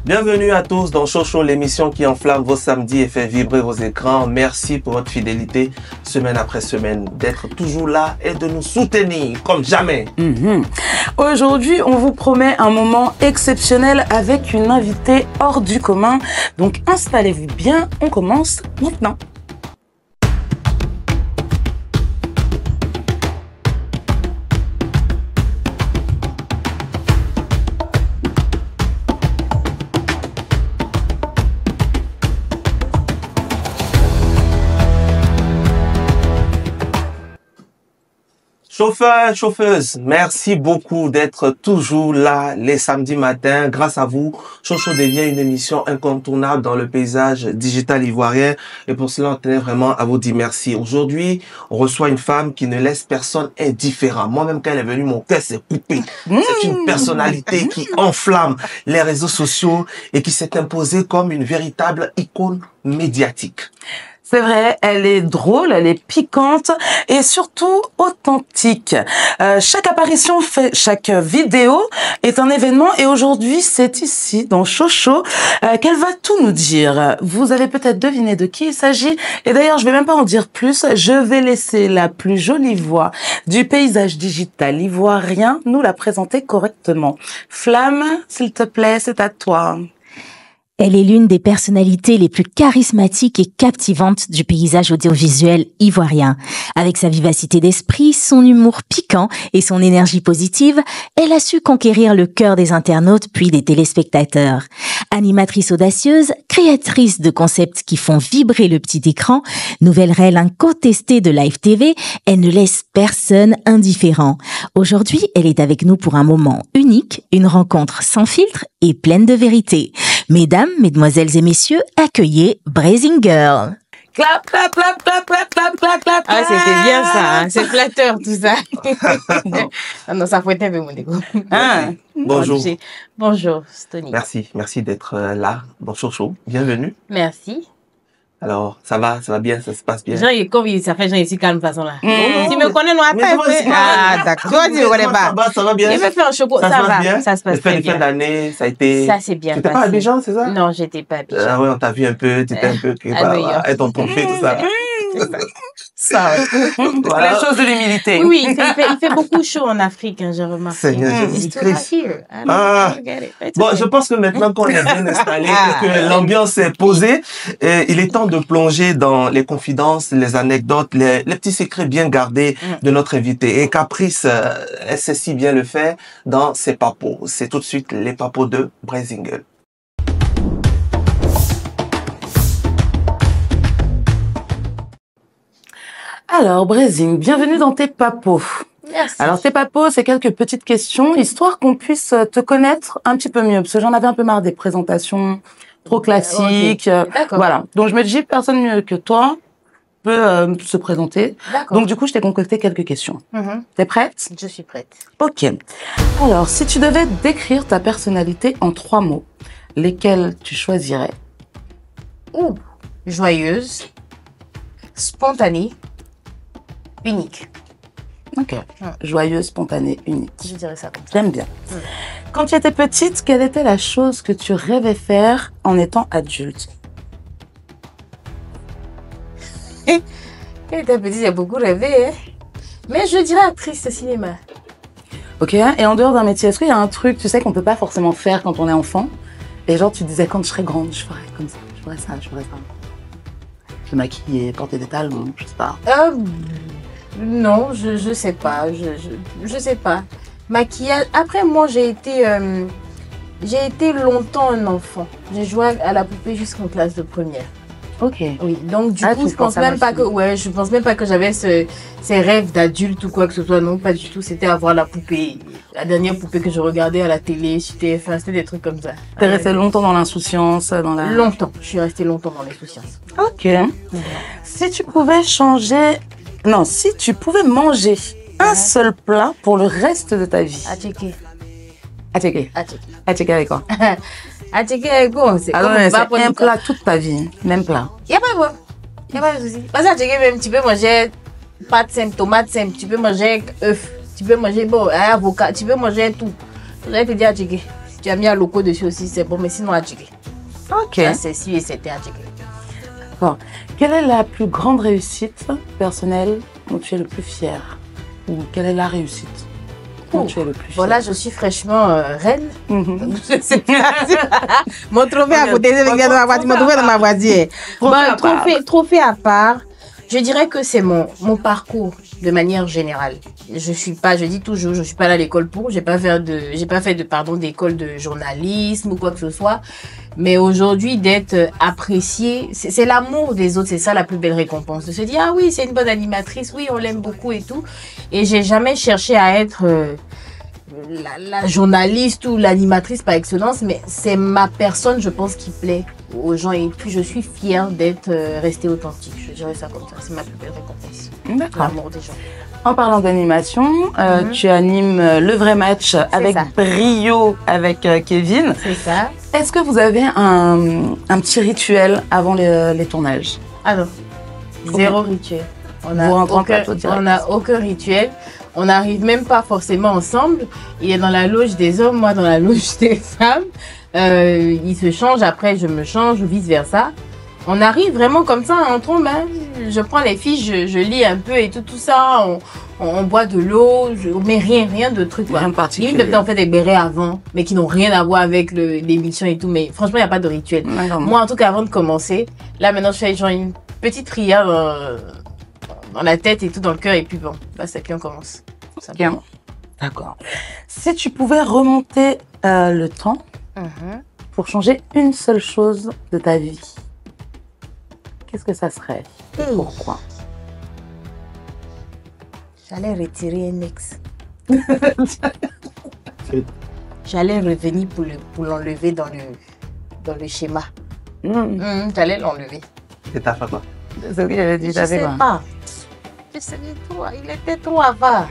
Bienvenue à tous dans Chocho, l'émission qui enflamme vos samedis et fait vibrer vos écrans. Merci pour votre fidélité, semaine après semaine, d'être toujours là et de nous soutenir comme jamais. Aujourd'hui, on vous promet un moment exceptionnel avec une invitée hors du commun. Donc installez-vous bien, on commence maintenant. Chauffeurs, chauffeuses, merci beaucoup d'être toujours là les samedis matins. Grâce à vous, Chocho devient une émission incontournable dans le paysage digital ivoirien. Et pour cela, on tenait vraiment à vous dire merci. Aujourd'hui, on reçoit une femme qui ne laisse personne indifférent. Moi-même, quand elle est venue, mon cœur s'est coupé. C'est une personnalité qui enflamme les réseaux sociaux et qui s'est imposée comme une véritable icône médiatique. C'est vrai, elle est drôle, elle est piquante et surtout authentique. Chaque apparition, chaque vidéo est un événement et aujourd'hui, c'est ici, dans Chocho, qu'elle va tout nous dire. Vous avez peut-être deviné de qui il s'agit et d'ailleurs, je vais même pas en dire plus. Je vais laisser la plus jolie voix du paysage digital ivoirien nous la présenter correctement. Flamme, s'il te plaît, c'est à toi. Elle est l'une des personnalités les plus charismatiques et captivantes du paysage audiovisuel ivoirien. Avec sa vivacité d'esprit, son humour piquant et son énergie positive, elle a su conquérir le cœur des internautes puis des téléspectateurs. Animatrice audacieuse, créatrice de concepts qui font vibrer le petit écran, nouvelle reine incontestée de Live TV, elle ne laisse personne indifférent. Aujourd'hui, elle est avec nous pour un moment unique, une rencontre sans filtre et pleine de vérité. Mesdames, mesdemoiselles et messieurs, accueillez Brazing Girl. Clap, clap, clap, clap, clap, clap, clap, clap. Ah, c'était bien ça, hein. C'est flatteur tout ça. Ah non, ça fouettait un peu mon égo. Ah. Bonjour. Bonjour, Stony. Merci d'être là dans Chocho. Bienvenue. Merci. Alors, ça va bien, ça se passe bien. Genre, comme ça fait genre ici calme façon là. Tu me connais, non, Mais attends. moi, Ah, d'accord. Toi, tu me connais pas. Ça va bien. Il me fait un chocolat, ça va. Bien. Ça se passe très très bien. bien. D'année, ça a été. Ça s'est bien passé. Tu n'étais pas à passé. Abidjan, c'est ça? Non, j'étais pas à Abidjan. Ah ouais, on t'a vu un peu, tu étais un peu, être en trophée, tout ça. Ça, Voilà. les choses de l'humilité. Oui, il fait beaucoup chaud en Afrique, hein, j'ai remarqué. Seigneur It's Jésus too Christ. hot here. I don't Ah. get it. It's Bon, okay. je pense que maintenant qu'on est bien installé et que l'ambiance est posée, il est temps de plonger dans les confidences, les anecdotes, les petits secrets bien gardés de notre invité. Et Caprice, elle sait si bien le faire dans ses papos. C'est tout de suite les papos de Brazing Girl. Alors, Brazing, bienvenue dans tes papos. Merci. Alors, tes papos, c'est quelques petites questions, histoire qu'on puisse te connaître un petit peu mieux, parce que j'en avais un peu marre des présentations trop classiques. Ok. D'accord. Voilà. Donc, je me dis, personne mieux que toi peut se présenter. D'accord. Donc, du coup, je t'ai concocté quelques questions. T'es prête? Je suis prête. Ok. Alors, si tu devais décrire ta personnalité en 3 mots, lesquels tu choisirais? Ouh, joyeuse, spontanée, unique. Ok. Joyeuse, spontanée, unique. Je dirais ça comme ça. J'aime bien. Quand tu étais petite, quelle était la chose que tu rêvais faire en étant adulte? Quand j'étais petite, j'ai beaucoup rêvé, hein. Mais je dirais actrice de cinéma. Ok. Et en dehors d'un métier, est-ce qu'il y a un truc, tu sais, qu'on peut pas forcément faire quand on est enfant? Et genre, tu disais, quand je serai grande, je ferai comme ça, je ferai ça, je ferai ça. Se maquiller, porter des talons, je sais pas. Non, je sais pas. Je sais pas. Maquillage. Après, moi, j'ai été longtemps un enfant. J'ai joué à la poupée jusqu'en classe de première. Ok. Oui, donc du coup, tu je pense penses à même pas machine. que, ouais, je pense même pas que j'avais ces rêves d'adulte ou quoi que ce soit. Non, pas du tout. C'était avoir la poupée, la dernière poupée que je regardais à la télé, sur TF1, c'était des trucs comme ça. T'es resté longtemps dans l'insouciance, dans la... Longtemps. Je suis restée longtemps dans l'insouciance. Ok. Si tu pouvais changer... Non, si tu pouvais manger un seul plat pour le reste de ta vie. À checker. À checker. À checker. À checker avec quoi? À checker avec quoi? C'est Alors, comme c'est va prendre un du plat toute ta vie. Même plat. Il n'y a pas de problème. Il n'y a pas de souci. Parce qu'à checker même, tu peux manger pâtes simples, tomates simples, tu peux manger œufs, tu peux manger avocat, tu peux manger tout. Je vais te dire à checker. tu as mis un loco dessus aussi, c'est bon, mais sinon à Djiglé. Ok. Ça, c'est si et c'était à Djiglé. D'accord. Quelle est la plus grande réussite personnelle dont tu es le plus fier? Ou quelle est la réussite dont tu es le plus fier? Voilà, je suis fraîchement reine. Mhm. Je sais pas. Mon trophée à côté de ma voiture. Mon trophée dans ma voiture. Trophée à part. Je dirais que c'est mon parcours de manière générale. Je dis toujours, je suis pas allée à l'école pour, j'ai pas fait d'école de journalisme ou quoi que ce soit. Mais aujourd'hui, d'être appréciée, c'est l'amour des autres, c'est ça la plus belle récompense. De se dire, ah oui, c'est une bonne animatrice, oui, on l'aime beaucoup et tout. Et j'ai jamais cherché à être la journaliste ou l'animatrice par excellence, mais c'est ma personne, je pense, qui plaît aux gens. Et puis, je suis fière d'être restée authentique. Je dirais ça comme ça. C'est ma plus belle récompense. D'accord. L'amour des gens. En parlant d'animation, tu animes le vrai match avec ça. brio avec Kevin. C'est ça. Est-ce que vous avez un petit rituel avant les tournages? Alors, zéro rituel. On Vous rentrez en aucun, plateau direct. on n'a aucun rituel. On n'arrive même pas forcément ensemble. Il est dans la loge des hommes, moi dans la loge des femmes. Il se change, après je me change ou vice versa. On arrive vraiment comme ça, on tombe. Hein. Je prends les fiches, je lis un peu et tout ça. On boit de l'eau, mais rien de truc. Rien de particulier. Limite, on fait des bérets avant, mais qui n'ont rien à voir avec l'émission et tout. Mais franchement, il n'y a pas de rituel. D'accord. Moi, en tout cas, avant de commencer, là maintenant, je fais genre une petite prière dans la tête et tout, dans le cœur. Et puis bon, là, c'est puis on commence. Bien. D'accord. Si tu pouvais remonter le temps pour changer une seule chose de ta vie, qu'est-ce que ça serait? Et pourquoi? J'allais retirer un ex. J'allais revenir pour l'enlever dans le schéma. J'allais l'enlever. Et t'as fait quoi? C'est ce que j'avais dit. Je sais pas. Je savais trop. Il était trop avare.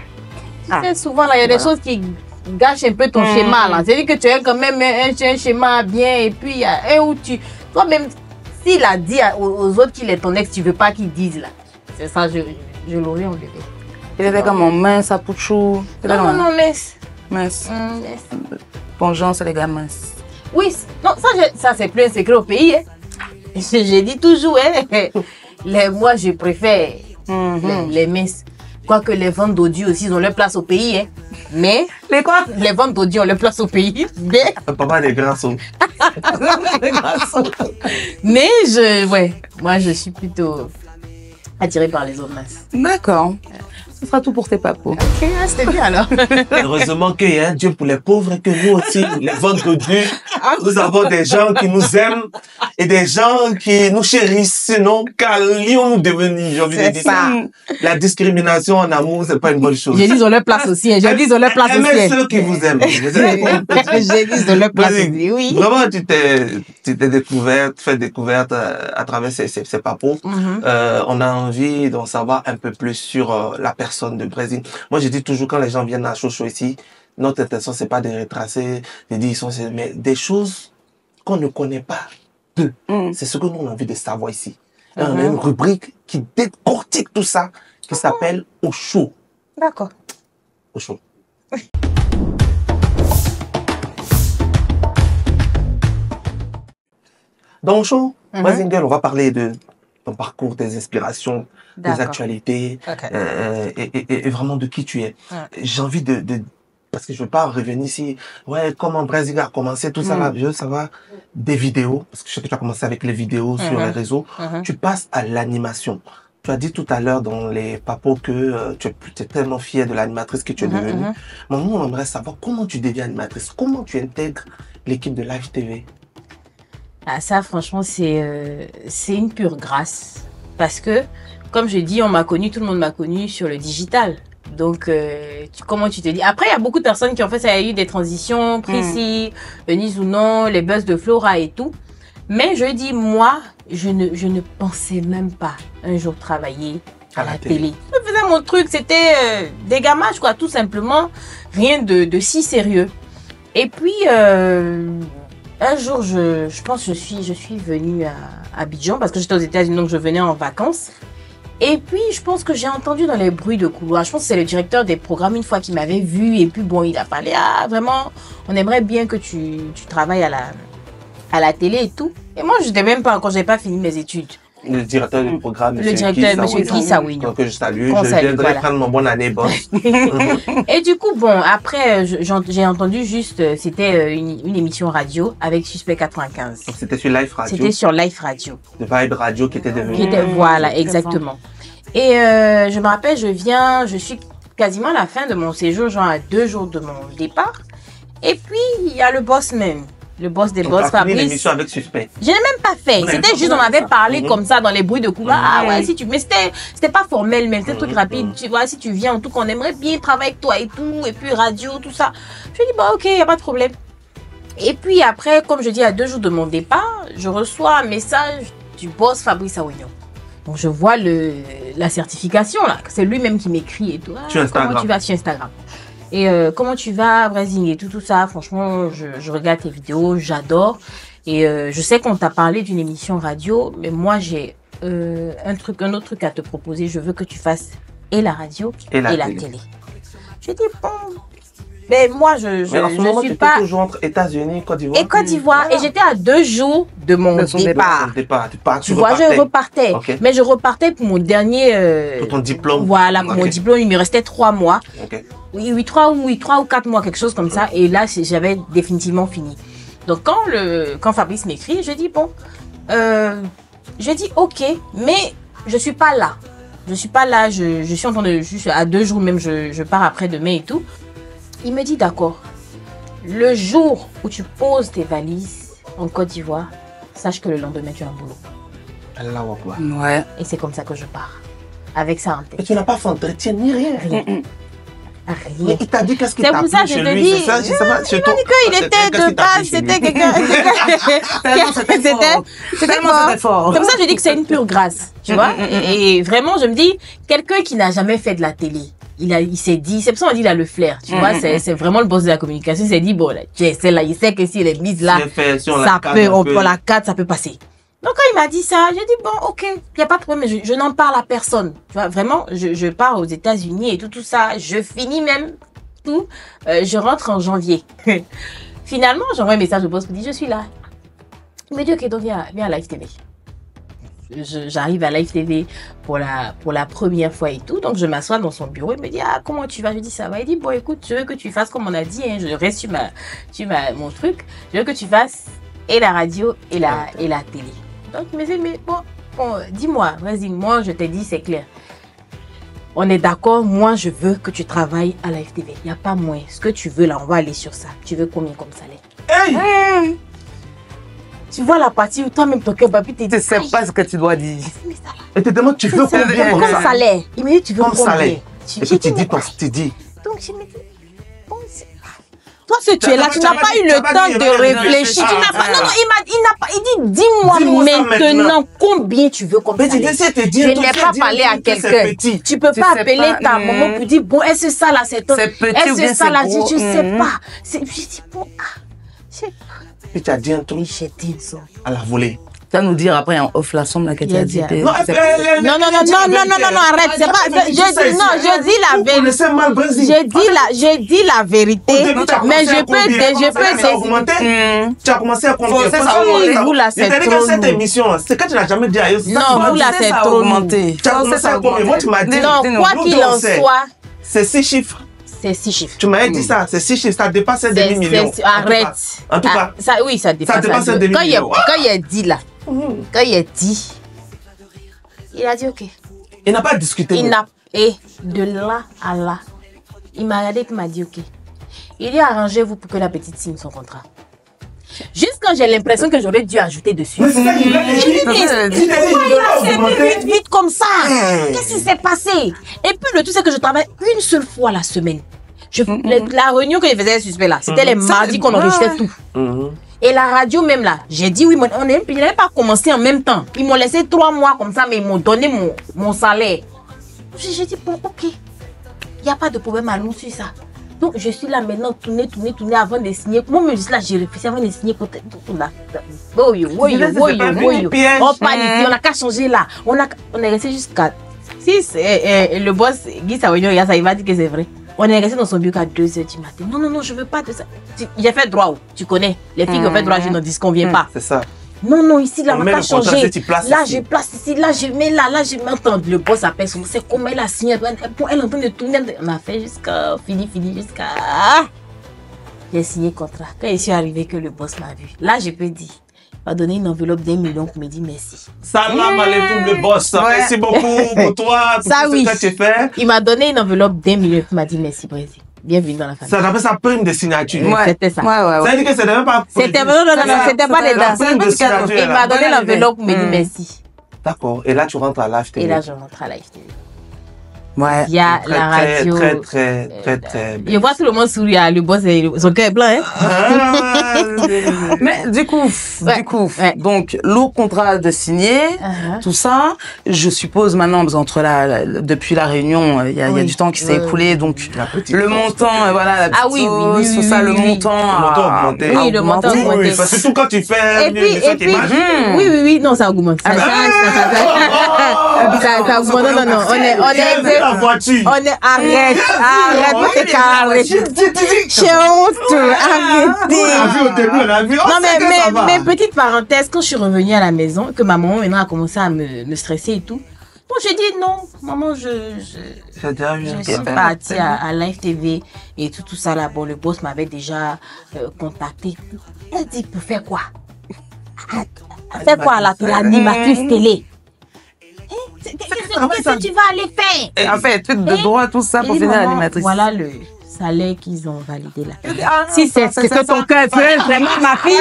Tu sais, souvent, là, il y a des choses qui gâchent un peu ton schéma. Là. C'est-à-dire que tu as quand même un schéma bien et puis il y a un où tu... Toi-même, s'il a dit aux autres qu'il est ton ex, tu veux pas qu'il dise là. C'est ça, je l'aurais enlevé. Il était comme un mince à Pouchou. Non, laisse. Mince. Laisse. Vengeance, les gars minces. Oui, non, ça c'est plus un secret au pays. Hein. J'ai dit toujours, hein, moi je préfère les minces. Quoique les ventes d'audio aussi, ils ont leur place au pays. Hein. Mais. Les quoi? Les ventes d'audio ont leur place au pays. Mais. Papa, les grands sont. Mais moi je suis plutôt attirée par les hommes minces. D'accord. Ce sera tout pour tes papos. Ok, c'était bien alors. Heureusement qu'il y a un Dieu pour les pauvres et que nous aussi, les ventres Dieu, nous avons des gens qui nous aiment et des gens qui nous chérissent. Sinon, qu'allions-nous devenir? J'ai envie de dire ça. La discrimination en amour, c'est pas une bonne chose. J'ai dit, ils ont leur place aussi. J'ai dit, ils ont leur place aussi. Aimez ceux qui vous aiment. J'ai dit, ils ont leur place aussi, oui. Vraiment, tu t'es découverte, fait découverte à travers ces papos. On a envie d'en savoir un peu plus sur la personne de Brésil. Moi, je dis toujours, quand les gens viennent à Chocho ici, notre intention, c'est pas de retracer, de dire, mais des choses qu'on ne connaît pas d'eux. C'est ce que nous, on a envie de savoir ici. Et on a une rubrique qui décortique tout ça, qui s'appelle Au chaud. D'accord. Au chaud. Dans Au chaud, Brésil, on va parler de ton parcours, tes inspirations, des actualités, et vraiment de qui tu es. J'ai envie de parce que je veux pas revenir ici, comment Brésil a commencé, tout ça là, je veux savoir des vidéos, parce que je sais que tu as commencé avec les vidéos sur les réseaux, tu passes à l'animation. Tu as dit tout à l'heure dans les papos que tu es tellement fière de l'animatrice que tu es devenue. Mais nous, on aimerait savoir comment tu deviens animatrice, comment tu intègres l'équipe de Live TV. Ah, ça, franchement, c'est une pure grâce. Parce que, comme je dis, on m'a connu, tout le monde m'a connu sur le digital. Donc, comment tu te dis? Après, il y a beaucoup de personnes qui ont fait ça. Il y a eu des transitions, Prissy, Venise ou non, les buzz de Flora et tout. Mais je dis, moi, je ne pensais même pas un jour travailler à la télé. Je faisais mon truc, c'était des gammages, quoi, tout simplement. Rien de si sérieux. Et puis, un jour, je pense que je suis venue à Abidjan parce que j'étais aux États-Unis, donc je venais en vacances. Et puis, je pense que j'ai entendu dans les bruits de couloir, je pense que c'est le directeur des programmes une fois qui m'avait vu. Et puis, bon, il a parlé, ah, vraiment, on aimerait bien que tu travailles à la télé et tout. Et moi, je n'étais même pas, quand je n'ai pas fini mes études. Le directeur du programme, le directeur, M. Kisawino. Que je salue. Je viendrai prendre mon bon année, boss. Et du coup, bon, après, j'ai entendu juste, c'était une émission radio avec Suspect 95. Donc, c'était sur Live Radio. C'était sur Live Radio. Le Vibe Radio qui était devenu. Voilà, exactement. Et je me rappelle, je suis quasiment à la fin de mon séjour, genre à 2 jours de mon départ. Et puis, il y a le boss même. Le boss des boss, Fabrice. L'émission avec Suspect. Je n'ai même pas fait. C'était juste, on avait parlé comme ça dans les bruits de couloir. Ah ouais, si tu. Mais c'était pas formel, mais c'était un truc rapide. Tu vois, si tu viens, en tout cas, on aimerait bien travailler avec toi et tout. Et puis radio, tout ça. Je lui ai dit, bah ok, y a pas de problème. Et puis après, comme je dis, à 2 jours de mon départ, je reçois un message du boss Fabrice Awignon. Donc je vois la certification là. C'est lui-même qui m'écrit et tout. Ah, comment tu vas sur Instagram? Et comment tu vas, Brésil et tout ça. Franchement, je regarde tes vidéos, j'adore. Et je sais qu'on t'a parlé d'une émission radio, mais moi j'ai un autre truc à te proposer. Je veux que tu fasses et la radio et la télé. Je dis bon, mais moi je suis pas toujours entre États-Unis, Côte d'Ivoire. Et Côte d'Ivoire. Et j'étais à 2 jours de mon départ. Tu vois, je repartais. Okay. Mais je repartais pour mon dernier. Pour ton diplôme. Voilà, pour mon diplôme, il me restait 3 mois. Okay. Oui, 3 ou 4 mois, quelque chose comme ça. Et là, j'avais définitivement fini. Donc, quand Fabrice m'écrit, je dis, bon, je dis, ok, mais je suis pas là. Je suis pas là, je suis en train de, juste à 2 jours même, je pars après-demain et tout. Il me dit, d'accord, le jour où tu poses tes valises en Côte d'Ivoire, sache que le lendemain, tu as un boulot. Allah Akbar. Ouais. Et c'est comme ça que je pars. Avec ça en tête. Et tu n'as pas fait entretien ni rien. Rien. Mais il t'a dit qu'est-ce qu'il t'a plu chez lui, il m'a dit qu'il était de base, c'était quelqu'un. C'était fort. Comme ça, je dis que c'est une pure grâce, tu vois. Et vraiment, je me dis, quelqu'un qui n'a jamais fait de la télé, il s'est dit, c'est pour ça qu'on dit il a le flair, tu vois. C'est vraiment le boss de la communication. Il s'est dit, bon, là, celle-là, il sait que si elle est mise là, ça peut, pour la 4, ça peut passer. Donc, quand il m'a dit ça, j'ai dit, bon, ok, il n'y a pas de problème, je n'en parle à personne. Tu vois, vraiment, je pars aux États-Unis et tout ça. Je finis même tout. Je rentre en janvier. Finalement, j'envoie un message au boss qui me dit, je suis là. Il me dit, ok, donc viens à Live TV. J'arrive à Live TV pour la première fois et tout. Donc, je m'assois dans son bureau. Il me dit, ah, comment tu vas? Je dis, ça va. Il dit, bon, écoute, je veux que tu fasses comme on a dit. Hein, je reste sur mon truc. Je veux que tu fasses et la radio et la télé. Donc, il me dit, mais bon, dis-moi, vas-y, moi, je t'ai dit, c'est clair. On est d'accord, moi, je veux que tu travailles à la FTV. Il n'y a pas moins. Ce que tu veux, là, on va aller sur ça. Tu veux combien comme salaire? Hey! Tu vois la partie où toi-même, ton cœur, papi, tu ne sais pas ce que tu dois dire. Et tu te demandes, tu veux combien comme ça? Salaire. Il me dit, tu veux combien? Salaire. Et puis, tu dis. Donc, je me dis, bon, toi, si tu es là, tu n'as pas eu le temps de réfléchir. Tu n'as pas. Non, il dit, dis-moi maintenant combien tu veux comme ça. Je n'ai pas parlé à quelqu'un. Tu peux pas appeler ta maman pour dire, bon, est-ce que ça là, c'est top? Est-ce que ça là, tu sais pas. Je dis, bon, et tu as dit un truc. J'ai dit ça. À la volée. Tu vas nous dire après en off la somme là que tu as dit. Non, arrête. C'est pas. Je dis la vérité. J'ai dit la vérité. Mais je peux. Tu as commencé à compter. Vous là, c'est trop. Cette émission, c'est quand tu n'as jamais dit à eux. Non, vous là, c'est trop augmenté. Tu as commencé à compter. Moi, tu m'as dit. Non, quoi qu'il en soit. C'est 6 chiffres. C'est 6 chiffres. Tu m'avais dit ça, c'est 6 chiffres, ça dépasse 2 millions. Arrête. En tout cas. Oui, ça dépasse 2 millions. Quand il a dit là, il a dit ok. Il n'a pas discuté. Et de là à là, il m'a regardé et m'a dit ok. Il dit arrangez-vous pour que la petite signe son contrat. Juste quand j'ai l'impression que j'aurais dû ajouter dessus. Mais c'est ça qu'il a dit. Vite comme ça. Qu'est-ce qui s'est passé? Et puis le tout c'est que je travaille une seule fois la semaine. La réunion que je faisais suspect là, c'était les mardis qu'on enregistrait tout. Et la radio même là, j'ai dit oui, on n'avait pas commencé en même temps. Ils m'ont laissé 3 mois comme ça, mais ils m'ont donné mon salaire. J'ai dit bon ok, il n'y a pas de problème, allons sur ça. Donc je suis là maintenant, tourner avant de signer. Moi-même, juste là, j'ai réfléchi avant de signer pour tout là. On parle ici, on n'a qu'à changer là. On est resté jusqu'à Si le boss, Guy Sawagnon, il va dire que c'est vrai. On est resté dans son bureau à 2h du matin. Non, je veux pas de ça. J'ai fait droit, tu connais. Les filles qui ont fait droit, je n'en dis qu'on vient pas. C'est ça. Non, ici, là, on va pas changer. Là, ici. je place ici, là, je mets là, je m'entends. Le boss appelle son, c'est comment elle a signé. Elle est en train de tourner. On a fait jusqu'à, fini, jusqu'à. J'ai signé contrat. Quand je suis arrivé que le boss m'a vu, là, je peux dire. Il m'a donné une enveloppe d'1 million pour me dire merci. Salam alaikum le boss. Ouais. Merci beaucoup pour toi, pour ça, tout ce que tu fais. Il m'a donné une enveloppe d'1 million pour m'a dit merci, Brésil. Bienvenue dans la famille. Ça s'appelle sa prime de signature. Ouais, c'était ça. Ça veut dire que c'était même pas. Non, c'était pas les dates. Il m'a donné l'enveloppe pour me dire merci. D'accord. Et là, tu rentres à Live TV. Et là, je rentre à Live TV. Ouais. Il y a la radio. Très bien. Je vois tout le monde sourire, le boss, son cœur est blanc, hein. Mais du coup, donc, le contrat de signer, tout ça, je suppose maintenant, depuis la réunion, il y a du temps qui s'est écoulé, donc, le montant, voilà, la oui, tout ça, le montant augmenté. Oui, le montant augmenté. Oui, parce que surtout quand tu fais et puis, oui, non, ça augmente. Ça augmente, non, on est la voiture. Arrête, t'es carré. J'ai honte, arrêtez. On a vu. Non, mais petite parenthèse, quand je suis revenue à la maison, que ma maman maintenant a commencé à me stresser et tout, bon, j'ai dit non, maman, je suis partie à Live TV et tout ça là. Bon, le boss m'avait déjà contacté. Elle dit, pour faire quoi? Faire quoi là, l'animatrice télé? Qu'est-ce que tu vas aller faire? En fait, études de droit, tout ça pour finir l'animatrice. Voilà le salaire qu'ils ont validé là. Si c'est ce que ton cœur veut, vraiment ma fille,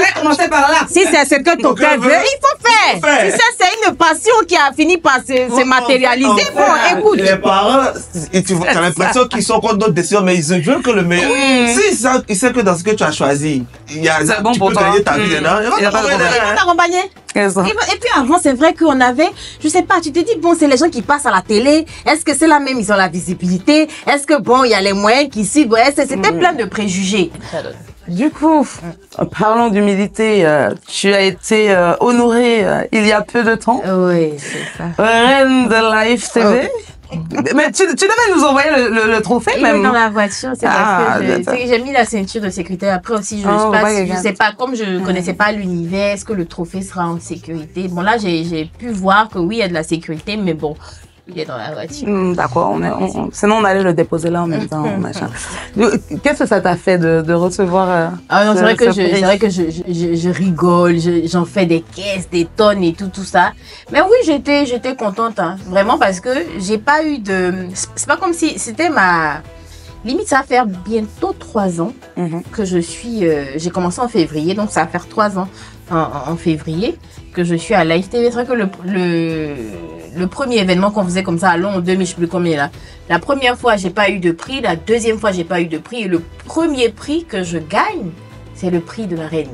si c'est ce que ton cœur veut, il faut faire. Si c'est une passion qui a fini par se matérialiser, bon, écoute. Les parents, tu as l'impression qu'ils sont contre d'autres décisions, mais ils veulent que le meilleur. Si ils savent que dans ce que tu as choisi, il y a bon tu pour peux toi. gagner ta vie dedans. Ils vont t'accompagner. Et puis avant, c'est vrai qu'on avait, je sais pas, tu te dis, bon, c'est les gens qui passent à la télé. Est-ce que c'est la même, ils ont la visibilité? Est-ce que bon, il y a les moyens qui suivent? C'était plein de préjugés. Du coup, parlons d'humilité, tu as été honorée il y a peu de temps. Oui, c'est ça. Reine de Live TV. Mais tu devais nous envoyer le trophée même. Dans la voiture, c'est parce que j'ai mis la ceinture de sécurité. Après aussi, je sais pas, comme je connaissais pas l'univers, est-ce que le trophée sera en sécurité? Bon, là, j'ai pu voir que oui, il y a de la sécurité, mais bon, il est dans la voiture. D'accord, sinon on allait le déposer là en même temps, machin. Qu'est-ce que ça t'a fait de recevoir non, c'est vrai que je rigole, j'en fais des caisses, des tonnes et tout ça. Mais oui, j'étais contente, hein, vraiment, parce que j'ai pas eu de... C'est pas comme si c'était ma... Limite, ça va faire bientôt 3 ans que je suis... j'ai commencé en février, donc ça va faire 3 ans en février que je suis à Live TV. C'est vrai que le premier événement qu'on faisait comme ça à Londres, en 2000, je sais plus combien là. La première fois, j'ai pas eu de prix. La deuxième fois, j'ai pas eu de prix. Et le premier prix que je gagne, c'est le prix de la reine.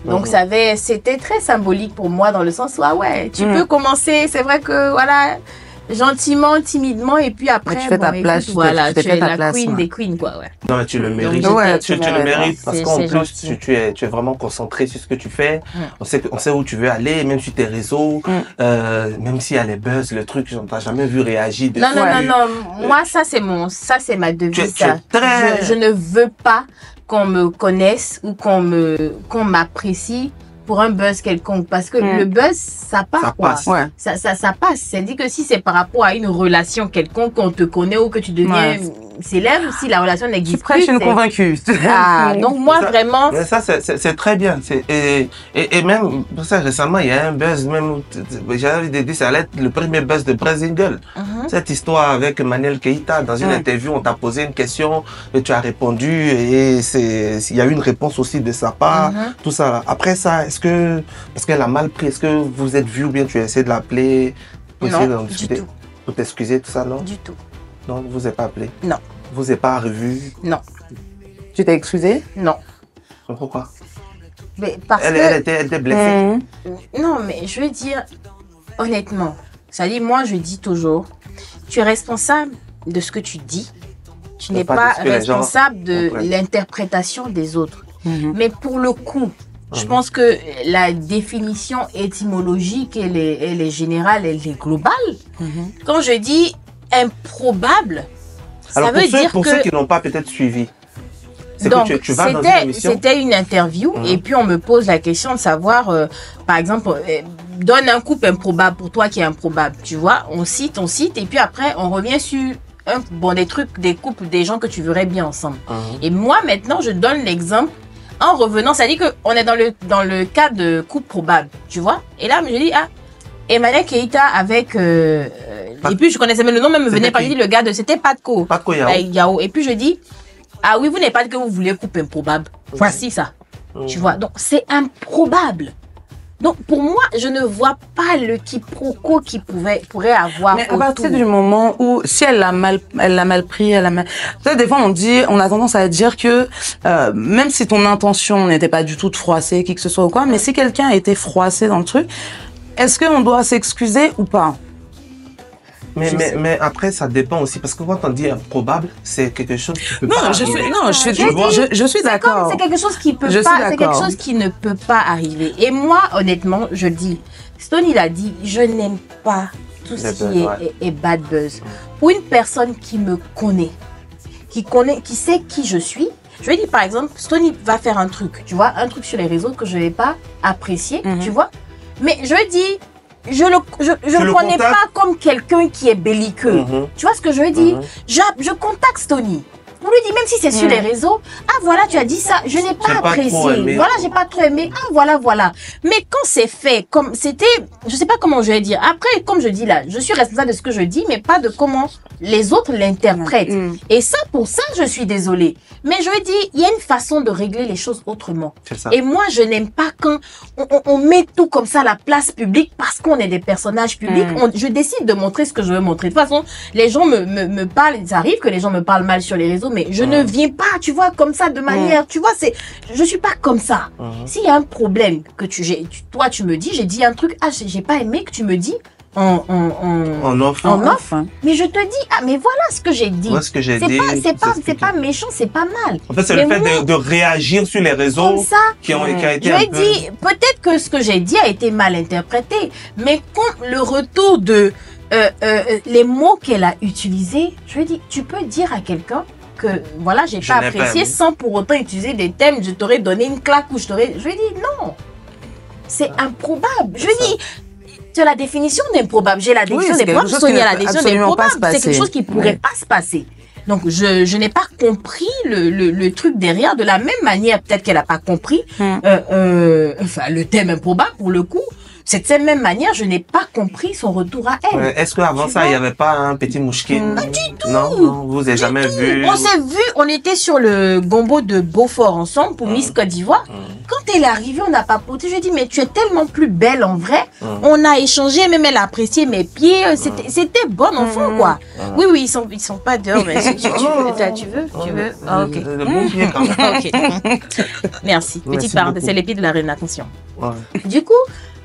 Donc, c'était très symbolique pour moi dans le sens où, tu peux commencer. C'est vrai que, voilà, gentiment, timidement, et puis après, tu fais ta place. Voilà, tu es la queen des queens, quoi, Non, mais tu le mérites. Tu le mérites parce qu'en plus, tu es vraiment concentré sur ce que tu fais. On sait où tu veux aller, même sur tes réseaux, même s'il y a les buzz, le truc, on t'a jamais vu réagir. Non. Moi, ça, c'est ma devise. Je ne veux pas qu'on me connaisse ou qu'on m'apprécie pour un buzz quelconque, parce que le buzz, ça passe. Ça passe. C'est-à-dire que si c'est par rapport à une relation quelconque, qu'on te connaît ou que tu deviens célèbre, si la relation n'existe plus. Je suis une convaincue. Donc moi, vraiment... Mais ça, c'est très bien. Et même, pour ça, récemment, il y a un buzz, même, j'avais dit, ça allait être le premier buzz de Brazil Girl. Cette histoire avec Manel Keita, dans une interview, on t'a posé une question, et tu as répondu, et il y a eu une réponse aussi de sa part, tout ça. Là. Après ça, parce qu'elle a mal pris, est-ce que vous êtes vu ou bien tu as essayé de l'appeler pour essayer d'en discuter, du tout. Pour t'excuser, tout ça, non? Du tout. Non, vous n'avez pas appelé? Non. Vous n'avez pas revu? Non. Tu t'es excusée? Non. Pourquoi? Mais parce elle était blessée. Non, mais je veux dire, honnêtement, c'est-à-dire, moi, je dis toujours, tu es responsable de ce que tu dis. Tu n'es pas responsable de l'interprétation des autres. Mais pour le coup, Je pense que la définition étymologique, elle est générale, elle est globale. Quand je dis improbable, Alors, ça veut dire pour que... ceux qui n'ont pas peut-être suivi, Donc, que tu vas dans une émission. c'était une interview et puis on me pose la question de savoir, par exemple, donne un couple improbable pour toi qui est improbable, tu vois, on cite et puis après on revient sur des trucs, des couples, des gens que tu verrais bien ensemble. Et moi maintenant je donne l'exemple en revenant, ça dit qu'on est dans le cas de couple probable, tu vois, et là je dis Emmanuel Keita avec et puis je connaissais même le nom, même me venait pas, je dis le gars c'était Patko Yao, et puis je dis ah oui, vous n'êtes pas que vous voulez couple improbable. Voici ça. Tu vois, donc c'est improbable. Donc pour moi, je ne vois pas le quiproquo qui pourrait avoir. Mais à partir du moment où, si elle l'a mal pris, peut-être des fois on a tendance à dire que même si ton intention n'était pas du tout de froisser qui que ce soit ou quoi, mais si quelqu'un a été froissé dans le truc, est-ce qu'on doit s'excuser ou pas? Mais après, ça dépend aussi, parce que quand on dit improbable, c'est quelque chose qui peut pas arriver. Je suis d'accord. C'est quelque chose qui peut pas, c'est quelque chose qui ne peut pas arriver. Et moi, honnêtement, je dis, Stone, il a dit, je n'aime pas tout ce qui est bad buzz. Pour une personne qui me connaît, qui sait qui je suis, je vais dire, par exemple, Stone va faire un truc, tu vois, un truc sur les réseaux que je vais pas apprécier, tu vois. Mais je dis, je le connais pas comme quelqu'un qui est belliqueux. Tu vois ce que je veux dire? Je contacte Stony. Pour lui dire, même si c'est sur les réseaux, ah voilà, tu as dit ça, je n'ai pas apprécié. Voilà, j'ai pas trop aimé. Ah voilà. Mais quand c'est fait, comme c'était, je sais pas comment je vais dire. Après, comme je dis là, je suis responsable de ce que je dis, mais pas de comment les autres l'interprètent. Et ça, pour ça, je suis désolée. Mais je veux dire, il y a une façon de régler les choses autrement. Et moi, je n'aime pas quand on met tout comme ça à la place publique parce qu'on est des personnages publics. Je décide de montrer ce que je veux montrer. De toute façon, les gens me parlent, ça arrive que les gens me parlent mal sur les réseaux, mais je ne viens pas, tu vois, comme ça, de manière, tu vois, je suis pas comme ça. S'il y a un problème que toi, tu me dis, j'ai dit un truc, j'ai pas aimé que tu me dis, en off. Mais je te dis, mais voilà ce que j'ai dit. Voilà ce que j'ai dit. C'est pas méchant, c'est pas mal. En fait, c'est le fait de réagir sur les réseaux qui a été je dis, peut-être que ce que j'ai dit a été mal interprété, mais quand le retour de les mots qu'elle a utilisés, je lui dis, tu peux dire à quelqu'un que voilà, j'ai pas apprécié sans pour autant utiliser des thèmes, je t'aurais donné une claque ou je lui ai dit non. C'est improbable. Je lui dis, c'est la définition d'improbable. J'ai la définition d'improbable, Sonia a la définition d'improbable. C'est quelque chose qui pourrait pas se passer. Donc, je n'ai pas compris le truc derrière. De la même manière, peut-être qu'elle a pas compris le thème improbable pour le coup. C'est de cette même manière, je n'ai pas compris son retour à elle. Est-ce qu'avant ça, il n'y avait pas un petit mouchkin? Pas du tout. Non, vous avez jamais vu. On s'est vu, on était sur le gombo de Beaufort ensemble pour Miss Côte d'Ivoire. Quand elle est arrivée, on a papoté. Je lui ai dit, mais tu es tellement plus belle en vrai. On a échangé, même elle a apprécié mes pieds. C'était bon enfant, quoi. Oui, ils sont pas dehors, mais si tu veux. Ah, ok. Merci. Petite parenthèse, c'est les pieds de la reine, attention. Du coup,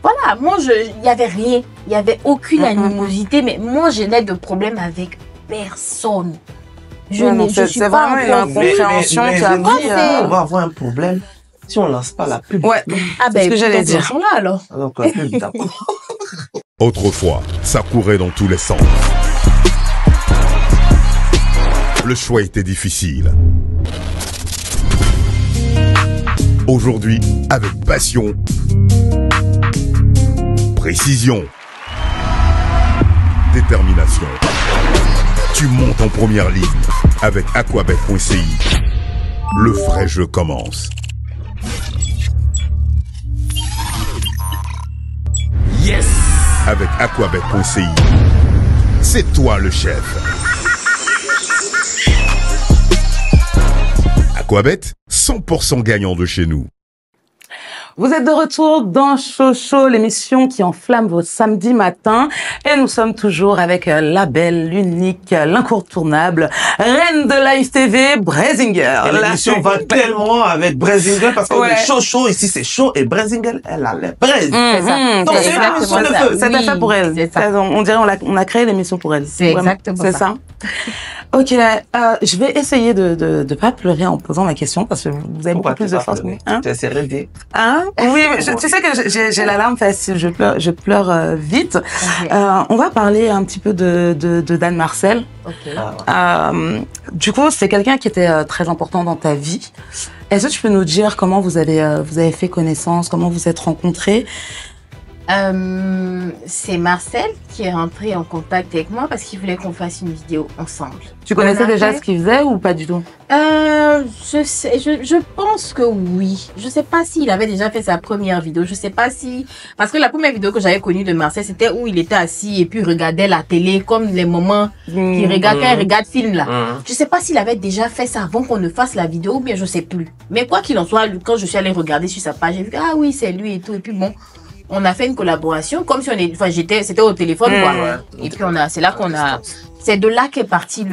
voilà, moi, il n'y avait rien. Il n'y avait aucune animosité, mais moi, je n'ai de problème avec personne. Je suis pas vraiment une incompréhension qui a pris. On va avoir un problème si on lance pas la pub. C'est ce que j'allais dire. Ils sont là, alors. Donc, la pub, d'accord. Autrefois, ça courait dans tous les sens. Le choix était difficile. Aujourd'hui, avec passion, précision, détermination, tu montes en première ligne avec Aquabet.ci. Le vrai jeu commence. Yes! Avec Aquabet.ci, c'est toi le chef. Aquabet, 100% gagnant de chez nous. Vous êtes de retour dans Chocho, l'émission qui enflamme vos samedis matins. Et nous sommes toujours avec la belle, l'unique, l'incontournable reine de Live TV, Brazinger. L'émission va tellement avec Brazinger parce qu'on est chaud. Ici, c'est chaud. Et Brazinger, elle a les braises. Donc, c'est une émission de feu. C'est fait pour elle. On dirait on a créé l'émission pour elle. C'est exactement ça. Ok, je vais essayer de pas pleurer en posant ma question parce que vous avez beaucoup plus de force. Hein? Tu essaies de dire. Hein? Oui, tu sais que j'ai la larme facile, je pleure vite. Okay. On va parler un petit peu de Dan Marcel. Okay. Du coup, c'est quelqu'un qui était très important dans ta vie. Est-ce que tu peux nous dire comment vous avez fait connaissance, comment vous êtes rencontrés? C'est Marcel qui est rentré en contact avec moi parce qu'il voulait qu'on fasse une vidéo ensemble. Tu connaissais déjà ce qu'il faisait ou pas du tout? Je pense que oui. Je sais pas s'il avait déjà fait sa première vidéo. Je sais pas si... Parce que la première vidéo que j'avais connue de Marcel, c'était où il était assis et puis regardait la télé comme les moments qu'il regarde quand il regarde film là. Je sais pas s'il avait déjà fait ça avant qu'on ne fasse la vidéo ou bien je sais plus. Mais quoi qu'il en soit, quand je suis allée regarder sur sa page, j'ai vu que, ah oui, c'est lui et tout. Et puis bon... On a fait une collaboration comme si on est, enfin c'était au téléphone quoi. Et puis c'est là qu'on a, c'est de là qu'est partie